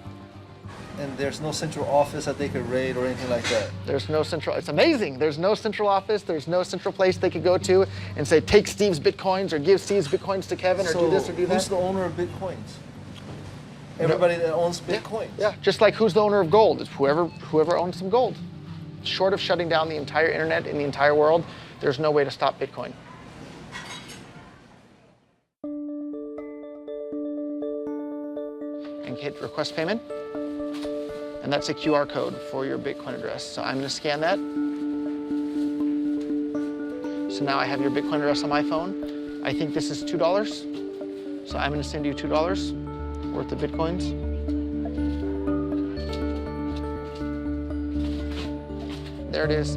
And there's no central office that they could raid or anything like that? There's no central, it's amazing. There's no central office, there's no central place they could go to and say, take Steve's Bitcoins or give Steve's Bitcoins to Kevin or do this or do that. Who's the owner of Bitcoins? Everybody that owns Bitcoins. Yeah, just like who's the owner of gold? It's whoever owns some gold. Short of shutting down the entire internet in the entire world, there's no way to stop Bitcoin. And hit request payment. And that's a QR code for your Bitcoin address. So I'm gonna scan that. So now I have your Bitcoin address on my phone. I think this is $2. So I'm gonna send you $2 worth of Bitcoins. There it is.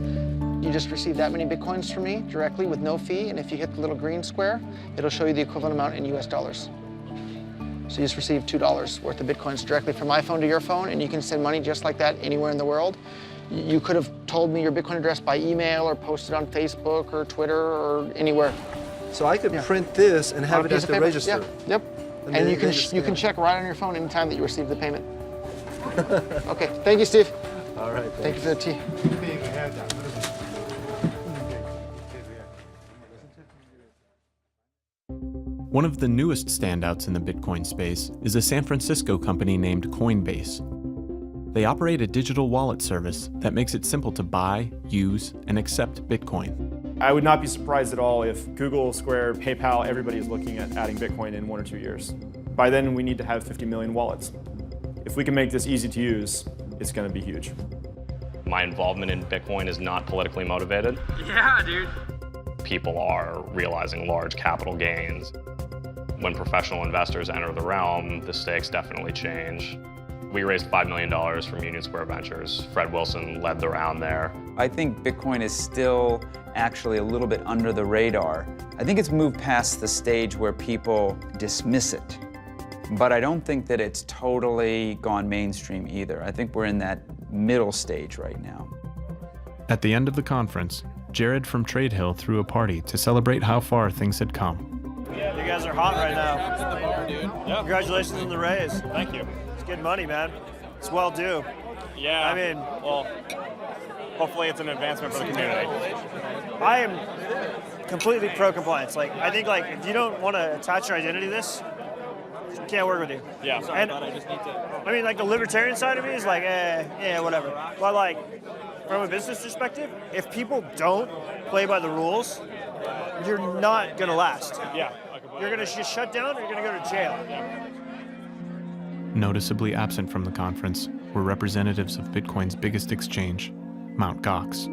You just received that many Bitcoins from me directly with no fee, and if you hit the little green square, it'll show you the equivalent amount in US dollars. So you just received $2 worth of Bitcoins directly from my phone to your phone, and you can send money just like that anywhere in the world. You could have told me your Bitcoin address by email or posted on Facebook or Twitter or anywhere. So I could print this and have it at the register. Yep. And you can check right on your phone anytime that you receive the payment. Okay, thank you, Steve. All right. Thank you for the tea. One of the newest standouts in the Bitcoin space is a San Francisco company named Coinbase. They operate a digital wallet service that makes it simple to buy, use, and accept Bitcoin. I would not be surprised at all if Google, Square, PayPal, everybody is looking at adding Bitcoin in 1 or 2 years. By then, we need to have 50 million wallets. If we can make this easy to use, it's going to be huge. My involvement in Bitcoin is not politically motivated. Yeah, dude. People are realizing large capital gains. When professional investors enter the realm, the stakes definitely change. We raised $5 million from Union Square Ventures. Fred Wilson led the round there. I think Bitcoin is still actually a little bit under the radar. I think it's moved past the stage where people dismiss it. But I don't think that it's totally gone mainstream either. I think we're in that middle stage right now. At the end of the conference, Jared from Trade Hill threw a party to celebrate how far things had come. You guys are hot right now. Congratulations on the raise. Thank you. It's good money, man. It's well due. Yeah. I mean, well, hopefully it's an advancement for the community. I am completely pro-compliance. Like, I think, like, if you don't want to attach your identity to this, I can't work with you. Yeah. And, I mean, like, the libertarian side of me is like, yeah, whatever. But, like, from a business perspective, if people don't play by the rules, you're not going to last. Yeah. You're going to just shut down or you're going to go to jail. Noticeably absent from the conference were representatives of Bitcoin's biggest exchange, Mt. Gox.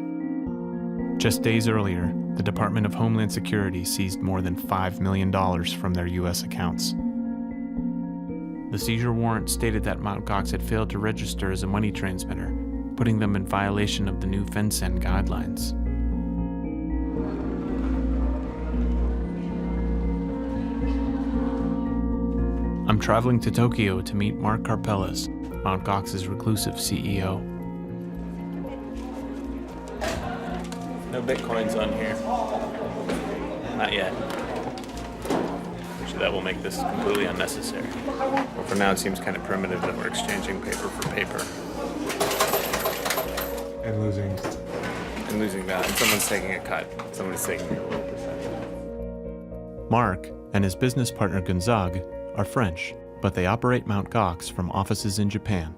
Just days earlier, the Department of Homeland Security seized more than $5 million from their U.S. accounts. The seizure warrant stated that Mt. Gox had failed to register as a money transmitter, putting them in violation of the new FinCEN guidelines. I'm traveling to Tokyo to meet Mark Karpeles, Mt. Gox's reclusive CEO. No Bitcoins on here. Not yet. So that will make this completely unnecessary. Well, for now, it seems kind of primitive that we're exchanging paper for paper. And losing. And losing value. Someone's taking a cut. Someone's taking a little percent. Mark and his business partner Gonzague are French, but they operate Mt. Gox from offices in Japan.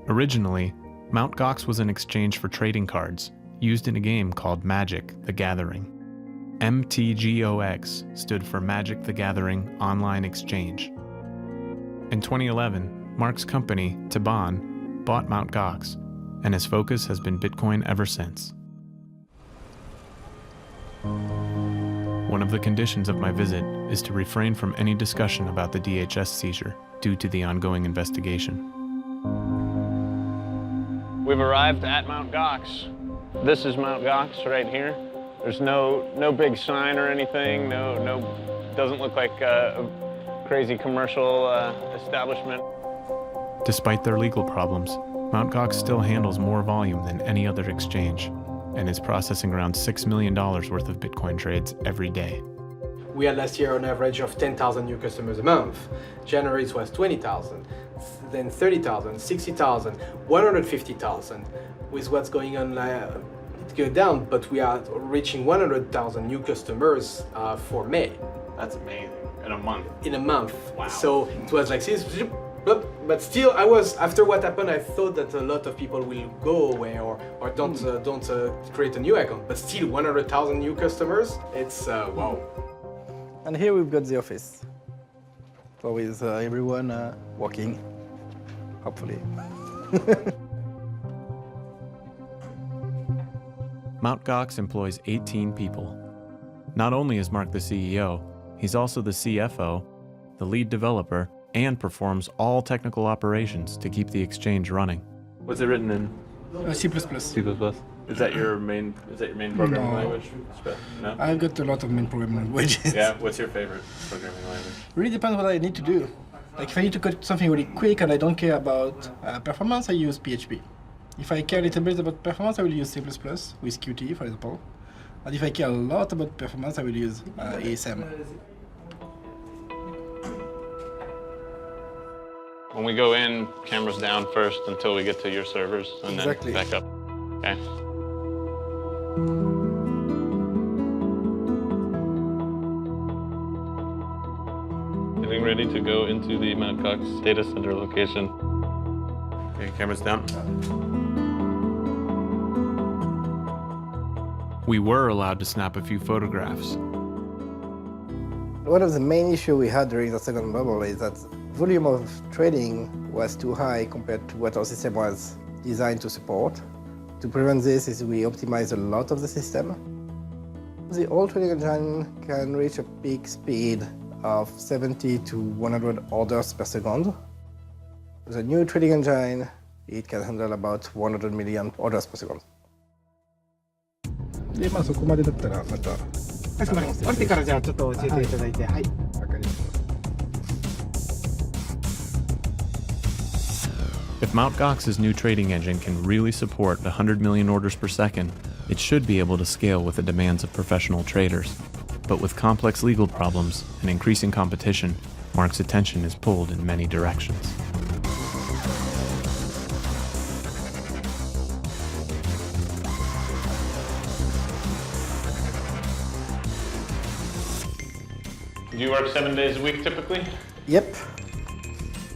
Originally, Mt. Gox was an exchange for trading cards used in a game called Magic: The Gathering. MTGOX stood for Magic: The Gathering Online Exchange. In 2011, Mark's company, Taban, bought Mt. Gox, and his focus has been Bitcoin ever since. One of the conditions of my visit is to refrain from any discussion about the DHS seizure due to the ongoing investigation. We've arrived at Mt. Gox. This is Mt. Gox right here. There's no big sign or anything. Doesn't look like a crazy commercial establishment. Despite their legal problems, Mt. Gox still handles more volume than any other exchange and is processing around $6 million worth of Bitcoin trades every day. We had last year an average of 10,000 new customers a month. January it was 20,000, then 30,000, 60,000, 150,000. With what's going on, it goes down, but we are reaching 100,000 new customers for May. That's amazing. In a month. In a month. Wow. So it was like this, but still, after what happened, I thought that a lot of people will go away or don't create a new account. But still, 100,000 new customers, it's wow. And here we've got the office. So with everyone working, hopefully. Mt. Gox employs 18 people. Not only is Mark the CEO, he's also the CFO, the lead developer, and performs all technical operations to keep the exchange running. What's it written in? C++. C++. Is that your main programming language? No? I've got a lot of main programming languages. Yeah, what's your favorite programming language? Really depends what I need to do. Like if I need to code something really quick and I don't care about performance, I use PHP. If I care a little bit about performance, I will use C++ with Qt, for example. And if I care a lot about performance, I will use ASM. When we go in, cameras down first until we get to your servers, and Exactly. then back up. Okay. Getting ready to go into the Margaux data center location. Okay, cameras down. We were allowed to snap a few photographs. One of the main issues we had during the second bubble is that volume of trading was too high compared to what our system was designed to support. To prevent this, we optimize a lot of the system. The old trading engine can reach a peak speed of 70 to 100 orders per second. The new trading engine, it can handle about 100 million orders per second. で、そこまでだったらまた。降りてからじゃあちょっと教えていただいて、はい。わかりました。 If Mt. Gox's new trading engine can really support 100 million orders per second, it should be able to scale with the demands of professional traders. But with complex legal problems and increasing competition, Mark's attention is pulled in many directions. Do you work 7 days a week typically? Yep.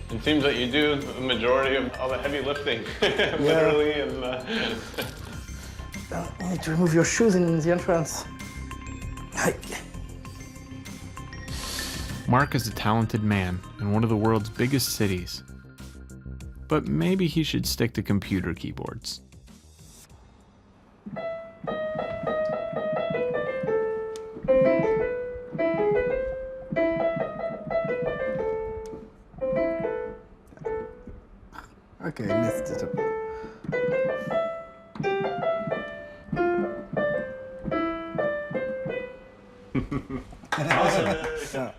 It seems that you do the majority of all the heavy lifting, literally, and You need to remove your shoes in the entrance. Hi. Mark is a talented man in one of the world's biggest cities. But maybe he should stick to computer keyboards. Okay, missed it. Yeah.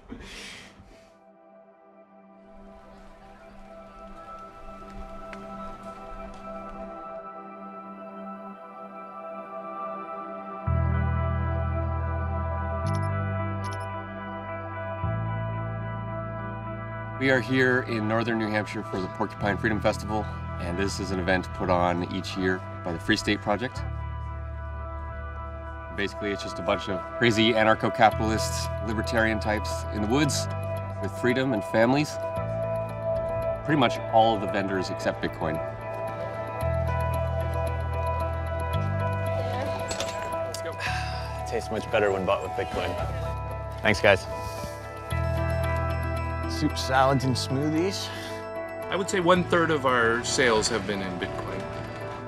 We are here in northern New Hampshire for the Porcupine Freedom Festival, and this is an event put on each year by the Free State Project. Basically, it's just a bunch of crazy anarcho-capitalists, libertarian types in the woods with freedom and families. Pretty much all of the vendors except Bitcoin. Let's go. It tastes much better when bought with Bitcoin. Thanks, guys. Soup, salads, and smoothies. I would say 1/3 of our sales have been in Bitcoin.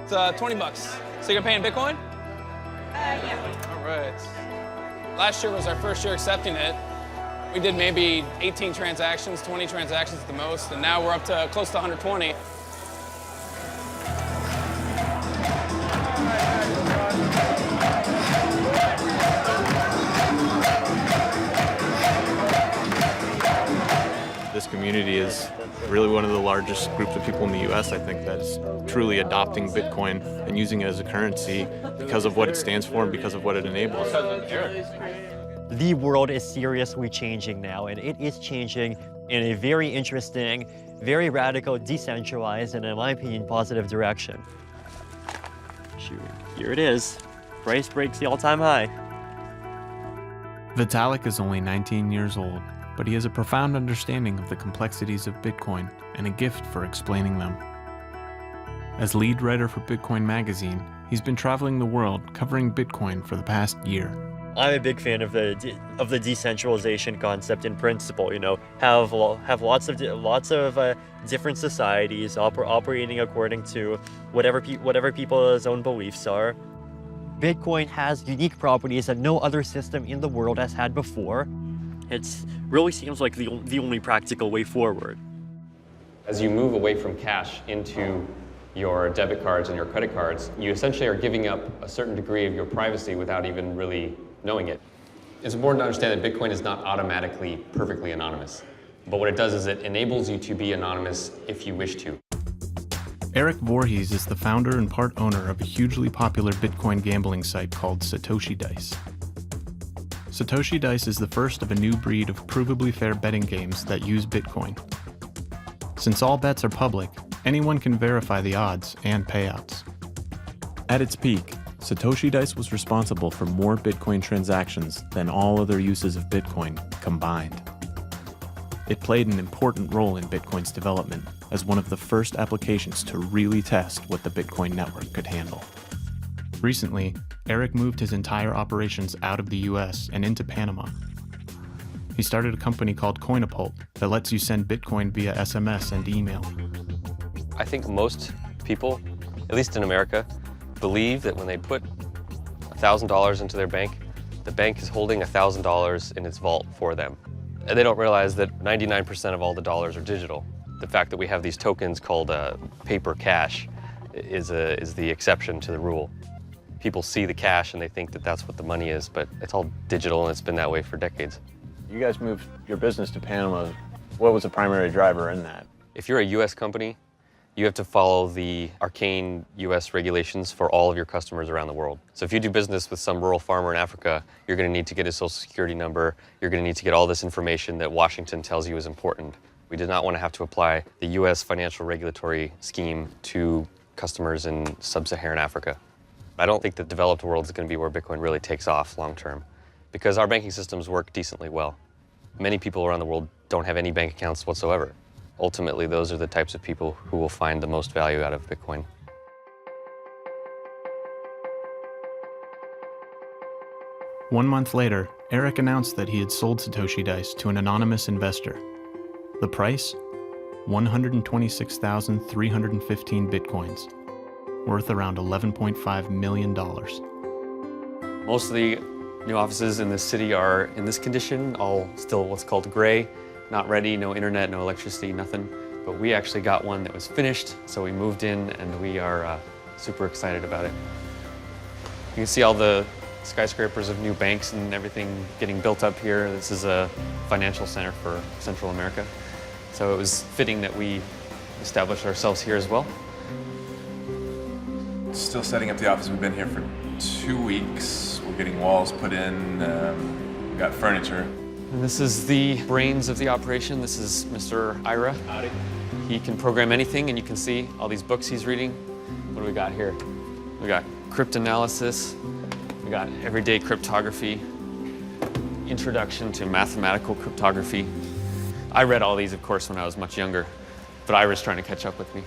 It's $20. So you're paying Bitcoin? Yeah. All right. Last year was our first year accepting it. We did maybe 18 transactions, 20 transactions at the most, and now we're up to close to 120. This community is really one of the largest groups of people in the US, I think, that is truly adopting Bitcoin and using it as a currency because of what it stands for and because of what it enables. The world is seriously changing now, and it is changing in a very interesting, very radical, decentralized, and in my opinion, positive direction. Shoot, here it is. Price breaks the all-time high. Vitalik is only 19 years old, but he has a profound understanding of the complexities of Bitcoin and a gift for explaining them. As lead writer for Bitcoin magazine, he's been traveling the world covering Bitcoin for the past year. I'm a big fan of the decentralization concept in principle. You know, have lots of different societies operating according to whatever people's own beliefs are. Bitcoin has unique properties that no other system in the world has had before. It really seems like the only practical way forward. As you move away from cash into your debit cards and your credit cards, you essentially are giving up a certain degree of your privacy without even really knowing it. It's important to understand that Bitcoin is not automatically perfectly anonymous. But what it does is it enables you to be anonymous if you wish to. Eric Voorhees is the founder and part owner of a hugely popular Bitcoin gambling site called Satoshi Dice. Satoshi Dice is the first of a new breed of provably fair betting games that use Bitcoin. Since all bets are public, anyone can verify the odds and payouts. At its peak, Satoshi Dice was responsible for more Bitcoin transactions than all other uses of Bitcoin combined. It played an important role in Bitcoin's development as one of the first applications to really test what the Bitcoin network could handle. Recently, Eric moved his entire operations out of the US and into Panama. He started a company called Coinapult that lets you send Bitcoin via SMS and email. I think most people, at least in America, believe that when they put $1,000 into their bank, the bank is holding $1,000 in its vault for them. And they don't realize that 99% of all the dollars are digital. The fact that we have these tokens called paper cash is the exception to the rule. People see the cash and they think that that's what the money is, but it's all digital and it's been that way for decades. You guys moved your business to Panama. What was the primary driver in that? If you're a US company, you have to follow the arcane US regulations for all of your customers around the world. So if you do business with some rural farmer in Africa, you're going to need to get a social security number. You're going to need to get all this information that Washington tells you is important. We did not want to have to apply the US financial regulatory scheme to customers in sub-Saharan Africa. I don't think the developed world is going to be where Bitcoin really takes off long term, because our banking systems work decently well. Many people around the world don't have any bank accounts whatsoever. Ultimately, those are the types of people who will find the most value out of Bitcoin. One month later, Eric announced that he had sold Satoshi Dice to an anonymous investor. The price? 126,315 Bitcoins, worth around $11.5 million. Most of the new offices in this city are in this condition, all still what's called gray, not ready, no internet, no electricity, nothing. But we actually got one that was finished, so we moved in and we are super excited about it. You can see all the skyscrapers of new banks and everything getting built up here. This is a financial center for Central America. So it was fitting that we established ourselves here as well. Still setting up the office. We've been here for 2 weeks. We're getting walls put in. We got furniture. And this is the brains of the operation. This is Mr. Ira. Howdy. He can program anything, and you can see all these books he's reading. What do we got here? We got cryptanalysis. We got everyday cryptography. Introduction to mathematical cryptography. I read all these, of course, when I was much younger, but Ira's trying to catch up with me.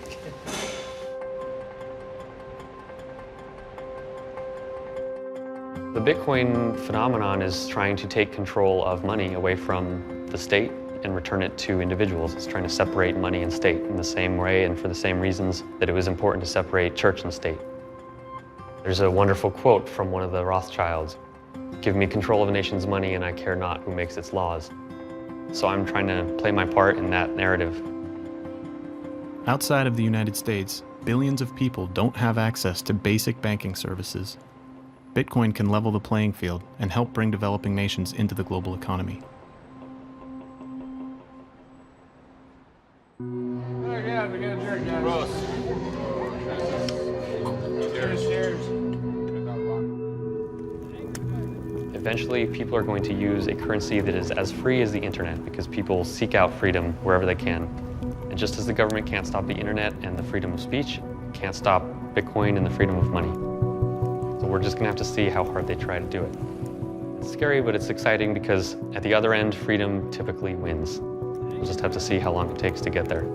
The Bitcoin phenomenon is trying to take control of money away from the state and return it to individuals. It's trying to separate money and state in the same way and for the same reasons that it was important to separate church and state. There's a wonderful quote from one of the Rothschilds: "Give me control of a nation's money and I care not who makes its laws." So I'm trying to play my part in that narrative. Outside of the United States, billions of people don't have access to basic banking services. Bitcoin can level the playing field and help bring developing nations into the global economy. Eventually, people are going to use a currency that is as free as the internet because people seek out freedom wherever they can. And just as the government can't stop the internet and the freedom of speech, it can't stop Bitcoin and the freedom of money. So we're just gonna have to see how hard they try to do it. It's scary, but it's exciting because at the other end, freedom typically wins. We'll just have to see how long it takes to get there.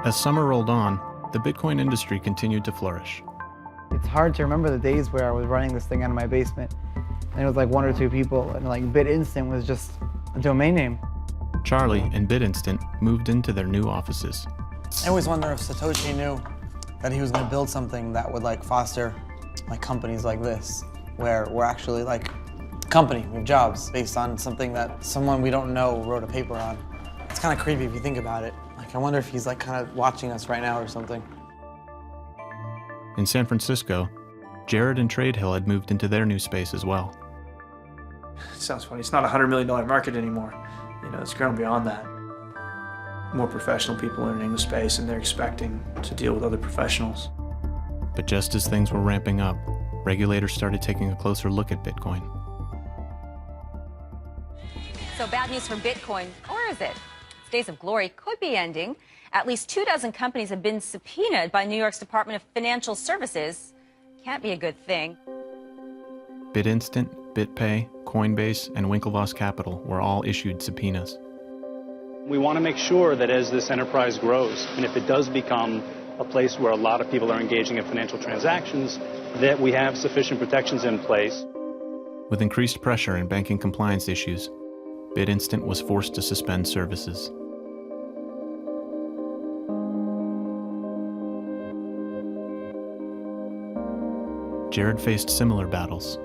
As summer rolled on, the Bitcoin industry continued to flourish. It's hard to remember the days where I was running this thing out of my basement and it was like 1 or 2 people, and like BitInstant was just a domain name. Charlie and BitInstant moved into their new offices. I always wonder if Satoshi knew that he was going to build something that would like foster like companies like this, where we're actually like a company, we have jobs based on something that someone we don't know wrote a paper on. It's kind of creepy if you think about it. Like, I wonder if he's like kind of watching us right now or something. In San Francisco, Jared and Tradehill had moved into their new space as well. It sounds funny. It's not a $100 million market anymore. You know, it's grown beyond that. More professional people entering the space, and they're expecting to deal with other professionals. But just as things were ramping up, regulators started taking a closer look at Bitcoin. So bad news for Bitcoin, or is it? Its days of glory could be ending. At least 24 companies have been subpoenaed by New York's Department of Financial Services. Can't be a good thing. BitInstant, BitPay, Coinbase, and Winklevoss Capital were all issued subpoenas. We want to make sure that as this enterprise grows, and if it does become a place where a lot of people are engaging in financial transactions, that we have sufficient protections in place. With increased pressure and banking compliance issues, BitInstant was forced to suspend services. Jared faced similar battles.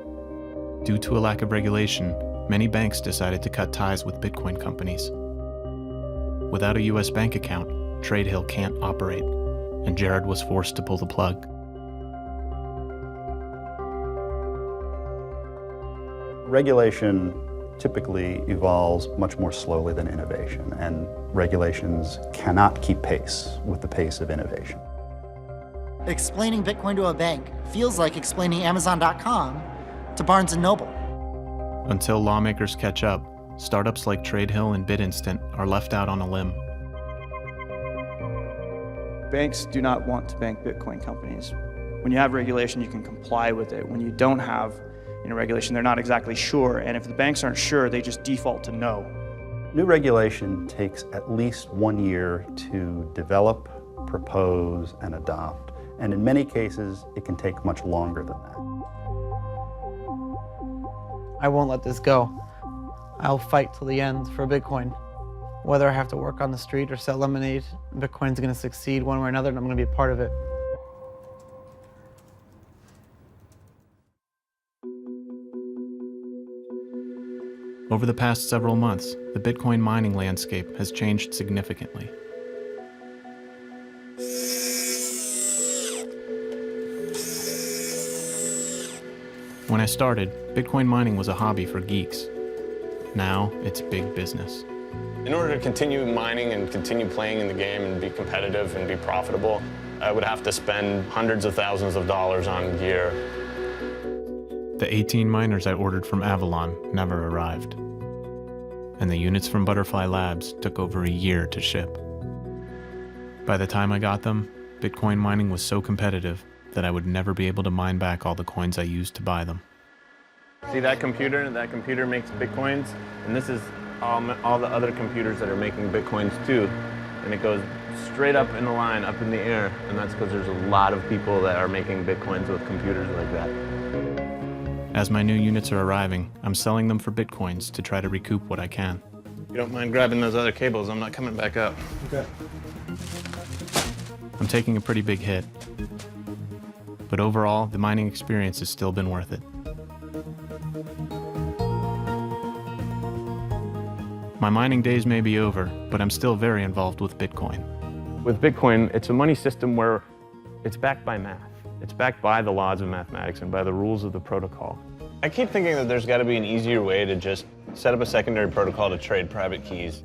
Due to a lack of regulation, many banks decided to cut ties with Bitcoin companies. Without a U.S. bank account, TradeHill can't operate, and Jared was forced to pull the plug. Regulation typically evolves much more slowly than innovation, and regulations cannot keep pace with the pace of innovation. Explaining Bitcoin to a bank feels like explaining Amazon.com to Barnes & Noble. Until lawmakers catch up, startups like TradeHill and BitInstant are left out on a limb. Banks do not want to bank Bitcoin companies. When you have regulation, you can comply with it. When you don't have regulation, they're not exactly sure. And if the banks aren't sure, they just default to no. New regulation takes at least 1 year to develop, propose, and adopt. And in many cases, it can take much longer than that. I won't let this go. I'll fight till the end for Bitcoin. Whether I have to work on the street or sell lemonade, Bitcoin's going to succeed one way or another, and I'm going to be a part of it. Over the past several months, the Bitcoin mining landscape has changed significantly. When I started, Bitcoin mining was a hobby for geeks. Now, it's big business. In order to continue mining and continue playing in the game and be competitive and be profitable, I would have to spend hundreds of thousands of dollars on gear. The 18 miners I ordered from Avalon never arrived. And the units from Butterfly Labs took over a year to ship. By the time I got them, Bitcoin mining was so competitive that I would never be able to mine back all the coins I used to buy them. See that computer? That computer makes Bitcoins, and this is all the other computers that are making Bitcoins too. And it goes straight up in the line, up in the air, and that's because there's a lot of people that are making Bitcoins with computers like that. As my new units are arriving, I'm selling them for Bitcoins to try to recoup what I can. If you don't mind grabbing those other cables, I'm not coming back up. Okay. I'm taking a pretty big hit. But overall, the mining experience has still been worth it. My mining days may be over, but I'm still very involved with Bitcoin. With Bitcoin, it's a money system where it's backed by math. It's backed by the laws of mathematics and by the rules of the protocol. I keep thinking that there's got to be an easier way to just set up a secondary protocol to trade private keys.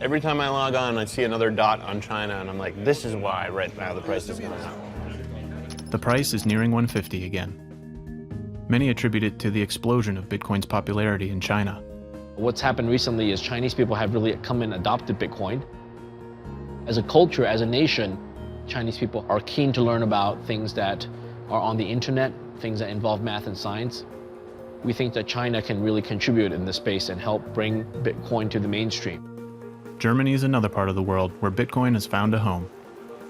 Every time I log on, I see another dot on China, and I'm like, this is why right now the price is going up. The price is nearing 150 again. Many attribute it to the explosion of Bitcoin's popularity in China. What's happened recently is Chinese people have really come and adopted Bitcoin. As a culture, as a nation, Chinese people are keen to learn about things that are on the internet, things that involve math and science. We think that China can really contribute in this space and help bring Bitcoin to the mainstream. Germany is another part of the world where Bitcoin has found a home.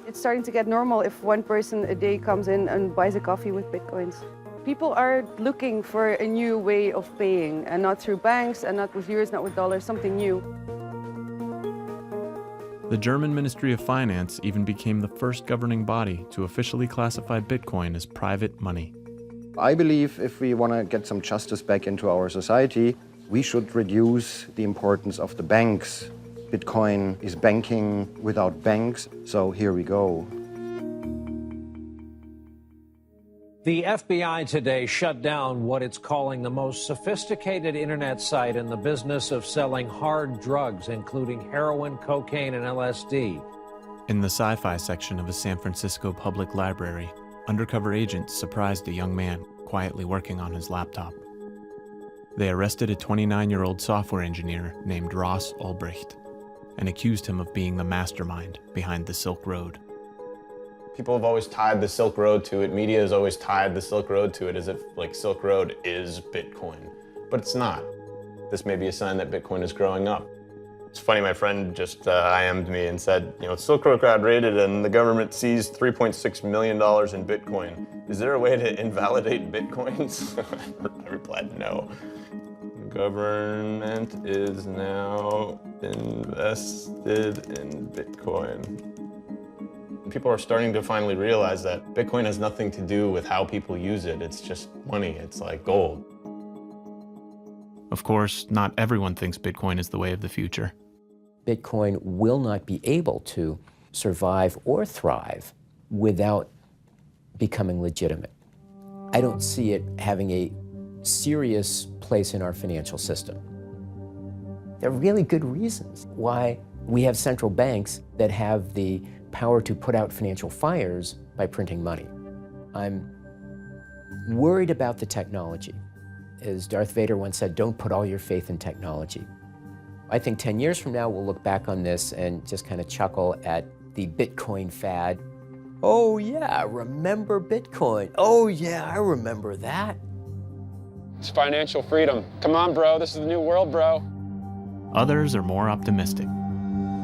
It's starting to get normal if one person a day comes in and buys a coffee with Bitcoins. People are looking for a new way of paying, and not through banks, and not with euros, not with dollars, something new. The German Ministry of Finance even became the first governing body to officially classify Bitcoin as private money. I believe if we want to get some justice back into our society, we should reduce the importance of the banks. Bitcoin is banking without banks, so here we go. The FBI today shut down what it's calling the most sophisticated internet site in the business of selling hard drugs, including heroin, cocaine, and LSD. In the sci-fi section of a San Francisco public library, undercover agents surprised a young man quietly working on his laptop. They arrested a 29-year-old software engineer named Ross Ulbricht and accused him of being the mastermind behind the Silk Road. People have always tied the Silk Road to it. Media has always tied the Silk Road to it as if, like, Silk Road is Bitcoin. But it's not. This may be a sign that Bitcoin is growing up. It's funny, my friend just IM'd me and said, you know, Silk Road got raided and the government seized $3.6 million in Bitcoin. Is there a way to invalidate Bitcoins? I replied, no. The government is now invested in Bitcoin. People are starting to finally realize that Bitcoin has nothing to do with how people use it. It's just money. It's like gold. Of course, not everyone thinks Bitcoin is the way of the future. Bitcoin will not be able to survive or thrive without becoming legitimate. I don't see it having a serious place in our financial system. There are really good reasons why we have central banks that have the power to put out financial fires by printing money. I'm worried about the technology. As Darth Vader once said, don't put all your faith in technology. I think 10 years from now, we'll look back on this and just kind of chuckle at the Bitcoin fad. Oh yeah, remember Bitcoin? Oh yeah, I remember that. It's financial freedom. Come on, bro, this is the new world, bro. Others are more optimistic.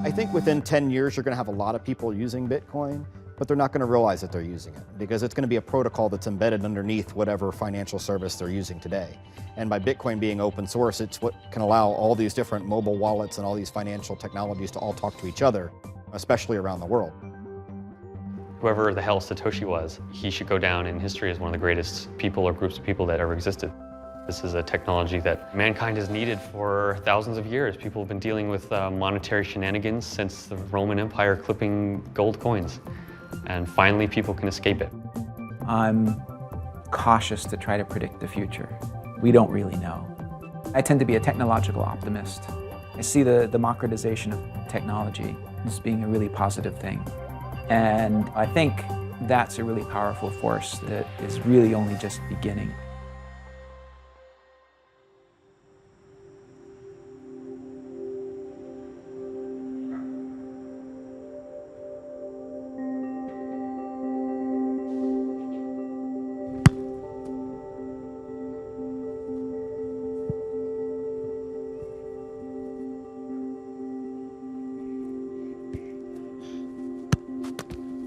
I think within 10 years, you're going to have a lot of people using Bitcoin, but they're not going to realize that they're using it because it's going to be a protocol that's embedded underneath whatever financial service they're using today. And by Bitcoin being open source, it's what can allow all these different mobile wallets and all these financial technologies to all talk to each other, especially around the world. Whoever the hell Satoshi was, he should go down in history as one of the greatest people or groups of people that ever existed. This is a technology that mankind has needed for thousands of years. People have been dealing with monetary shenanigans since the Roman Empire clipping gold coins. And finally, people can escape it. I'm cautious to try to predict the future. We don't really know. I tend to be a technological optimist. I see the democratization of technology as being a really positive thing. And I think that's a really powerful force that is really only just beginning.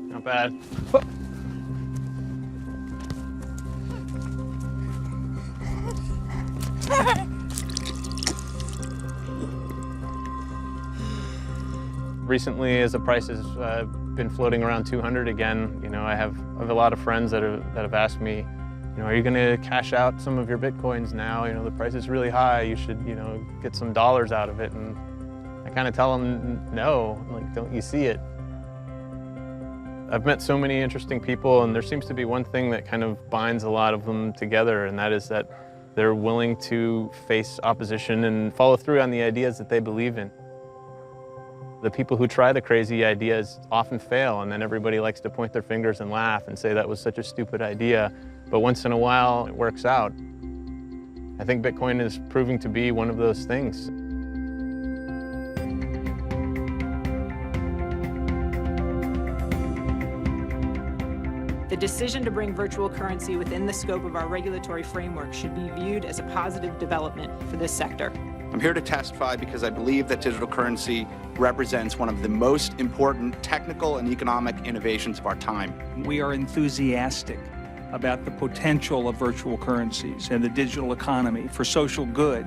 Not bad. Recently, as the price has been floating around 200 again, you know, I have a lot of friends that have asked me, you know, are you going to cash out some of your Bitcoins now? You know, the price is really high. You should, you know, get some dollars out of it. And I kind of tell them, no, like, don't you see it? I've met so many interesting people, and there seems to be one thing that kind of binds a lot of them together, and that is that they're willing to face opposition and follow through on the ideas that they believe in. The people who try the crazy ideas often fail, and then everybody likes to point their fingers and laugh and say that was such a stupid idea, but once in a while it works out. I think Bitcoin is proving to be one of those things. The decision to bring virtual currency within the scope of our regulatory framework should be viewed as a positive development for this sector. I'm here to testify because I believe that digital currency represents one of the most important technical and economic innovations of our time. We are enthusiastic about the potential of virtual currencies and the digital economy for social good.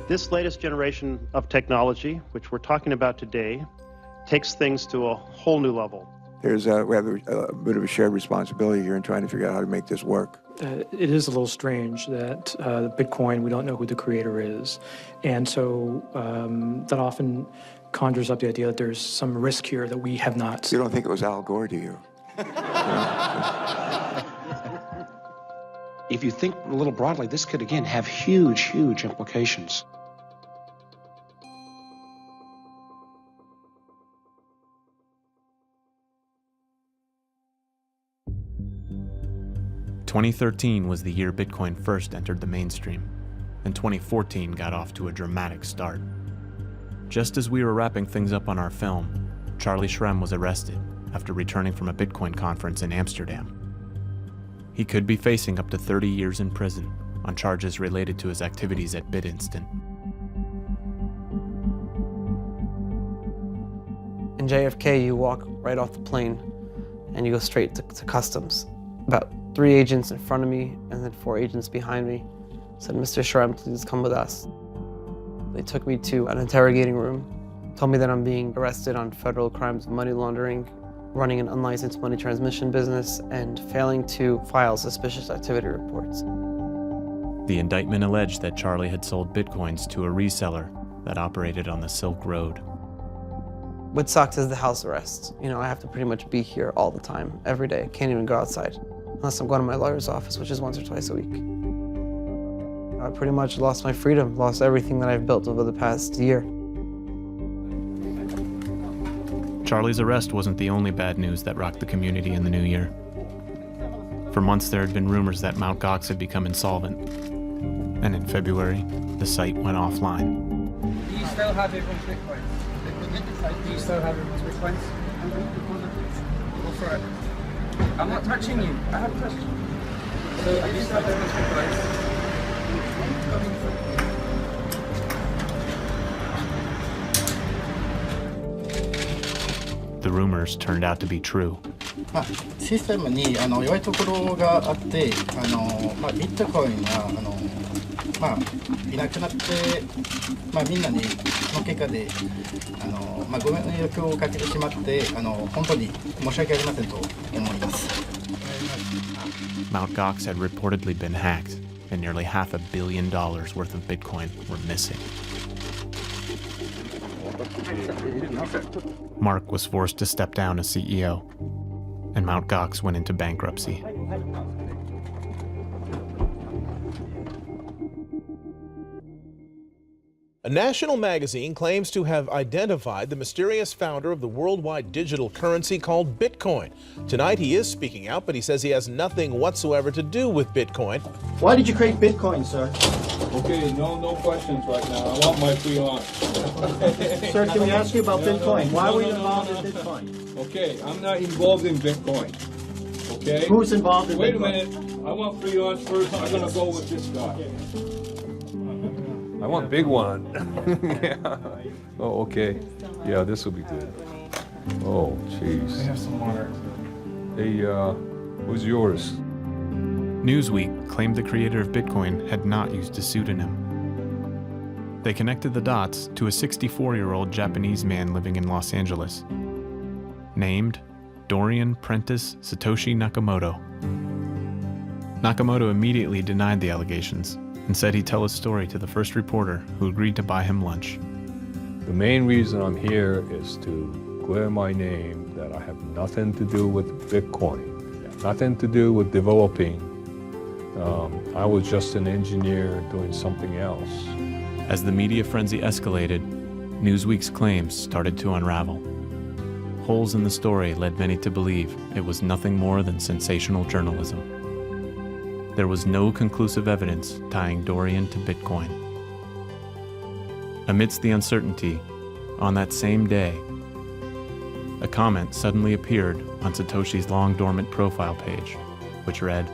This latest generation of technology, which we're talking about today, takes things to a whole new level. we have a bit of a shared responsibility here in trying to figure out how to make this work. It is a little strange that Bitcoin, we don't know who the creator is. And so that often conjures up the idea that there's some risk here that we have not. You don't think it was Al Gore, do you? If you think a little broadly, this could, again, have huge, huge implications. "2013 was the year Bitcoin first entered the mainstream, and 2014 got off to a dramatic start. Just as we were wrapping things up on our film, Charlie Shrem was arrested after returning from a Bitcoin conference in Amsterdam. He could be facing up to 30 years in prison on charges related to his activities at BitInstant. In JFK, you walk right off the plane and you go straight to customs. About 3 agents in front of me and then 4 agents behind me said, "Mr. Shrem, please come with us." They took me to an interrogating room, told me that I'm being arrested on federal crimes of money laundering, running an unlicensed money transmission business, and failing to file suspicious activity reports. The indictment alleged that Charlie had sold Bitcoins to a reseller that operated on the Silk Road. What sucks is the house arrest. You know, I have to pretty much be here all the time, every day. I can't even go outside, unless I'm going to my lawyer's office, which is once or twice a week. I pretty much lost my freedom, lost everything that I've built over the past year. Charlie's arrest wasn't the only bad news that rocked the community in the new year. For months there had been rumors that Margaux had become insolvent, and in February, the site went offline. Do you still have everyone's Bitcoins? Do you still have everyone's Bitcoins? Go for it. I'm not touching you. I haven't touched you. So I just have everyone's Bitcoins. The rumors turned out to be true. システムに弱いところがあって、ビットコインがいなくなって、みんなにその結果でご迷惑をかけてしまって本当に申し訳ありませんと思います。Margaux had reportedly been hacked, and nearly $500 million worth of Bitcoin were missing. Mark was forced to step down as CEO, and Margaux went into bankruptcy. A national magazine claims to have identified the mysterious founder of the worldwide digital currency called Bitcoin. Tonight he is speaking out, but he says he has nothing whatsoever to do with Bitcoin. Why did you create Bitcoin, sir? Okay, no questions right now. I want my free lunch. Sir, can we ask you about Bitcoin? Why were you involved in Bitcoin? Okay, I'm not involved in Bitcoin. Okay? Who's involved in Bitcoin? Wait a minute. I want free lunch first. I'm going to go with this guy. I want big one. Yeah. Oh, okay. Yeah, this will be good. Oh, jeez. I have some water. Hey, who's yours? Newsweek claimed the creator of Bitcoin had not used a pseudonym. They connected the dots to a 64-year-old Japanese man living in Los Angeles, named Dorian Prentice Satoshi Nakamoto. Nakamoto immediately denied the allegations and said he'd tell his story to the first reporter who agreed to buy him lunch. The main reason I'm here is to clear my name that I have nothing to do with Bitcoin, nothing to do with developing. I was just an engineer doing something else. As the media frenzy escalated, Newsweek's claims started to unravel. Holes in the story led many to believe it was nothing more than sensational journalism. There was no conclusive evidence tying Dorian to Bitcoin. Amidst the uncertainty, on that same day, a comment suddenly appeared on Satoshi's long dormant profile page, which read,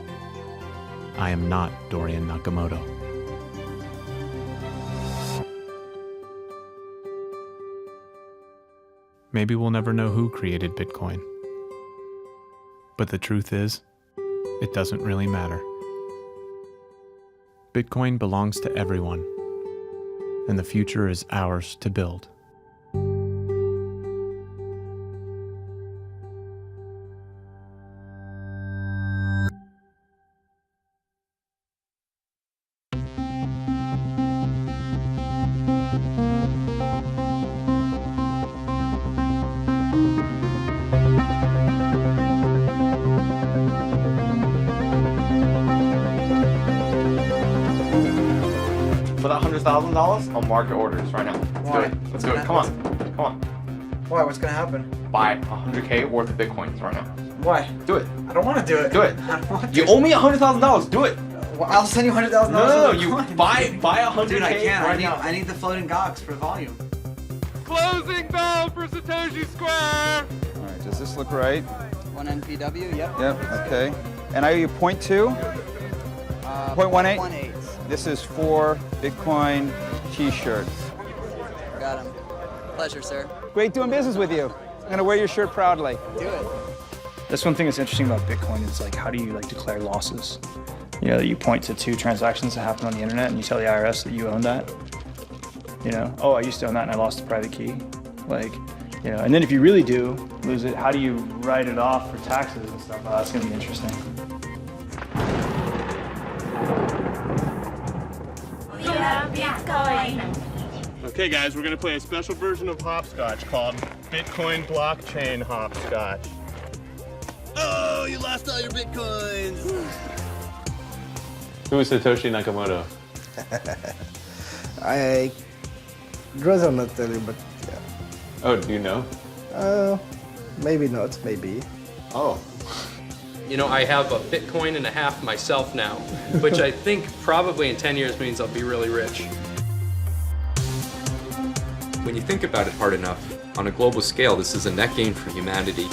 "I am not Dorian Nakamoto." Maybe we'll never know who created Bitcoin. But the truth is, it doesn't really matter. Bitcoin belongs to everyone, and the future is ours to build. $100,000, I'll mark your orders right now. Let's do it. Let's do it. Come on. Come on. Why? What's gonna happen? Buy 100K worth of Bitcoins right now. Why? Do it. I don't want to do it. Do it. I don't want You to. owe me $100,000. Do it. Well, I'll send you $100,000. No. You buy 100K Dude, I can't. right now. I need the floating gogs for volume. Closing bell for Satoshi Square. All right, does this look right? 1 NPW. Yep. Yep, okay. And I owe you 0.2? 0.18? 0.18. This is 4 Bitcoin t-shirts. Got him. Pleasure, sir. Great doing business with you. I'm gonna wear your shirt proudly. Do it. That's one thing that's interesting about Bitcoin is like, how do you like declare losses? You know, you point to 2 transactions that happen on the internet and you tell the IRS that you own that. You know, oh, I used to own that and I lost the private key. Like, you know, and then if you really do lose it, how do you write it off for taxes and stuff? Oh, that's gonna be interesting. Okay guys, we're gonna play a special version of hopscotch called Bitcoin Blockchain Hopscotch. Oh, you lost all your Bitcoins! Who is Satoshi Nakamoto? I rather not tell you, but yeah. Oh, do you know? Maybe not, maybe. Oh. You know, I have a Bitcoin and a half myself now, which I think probably in 10 years means I'll be really rich. When you think about it hard enough, on a global scale, this is a net gain for humanity.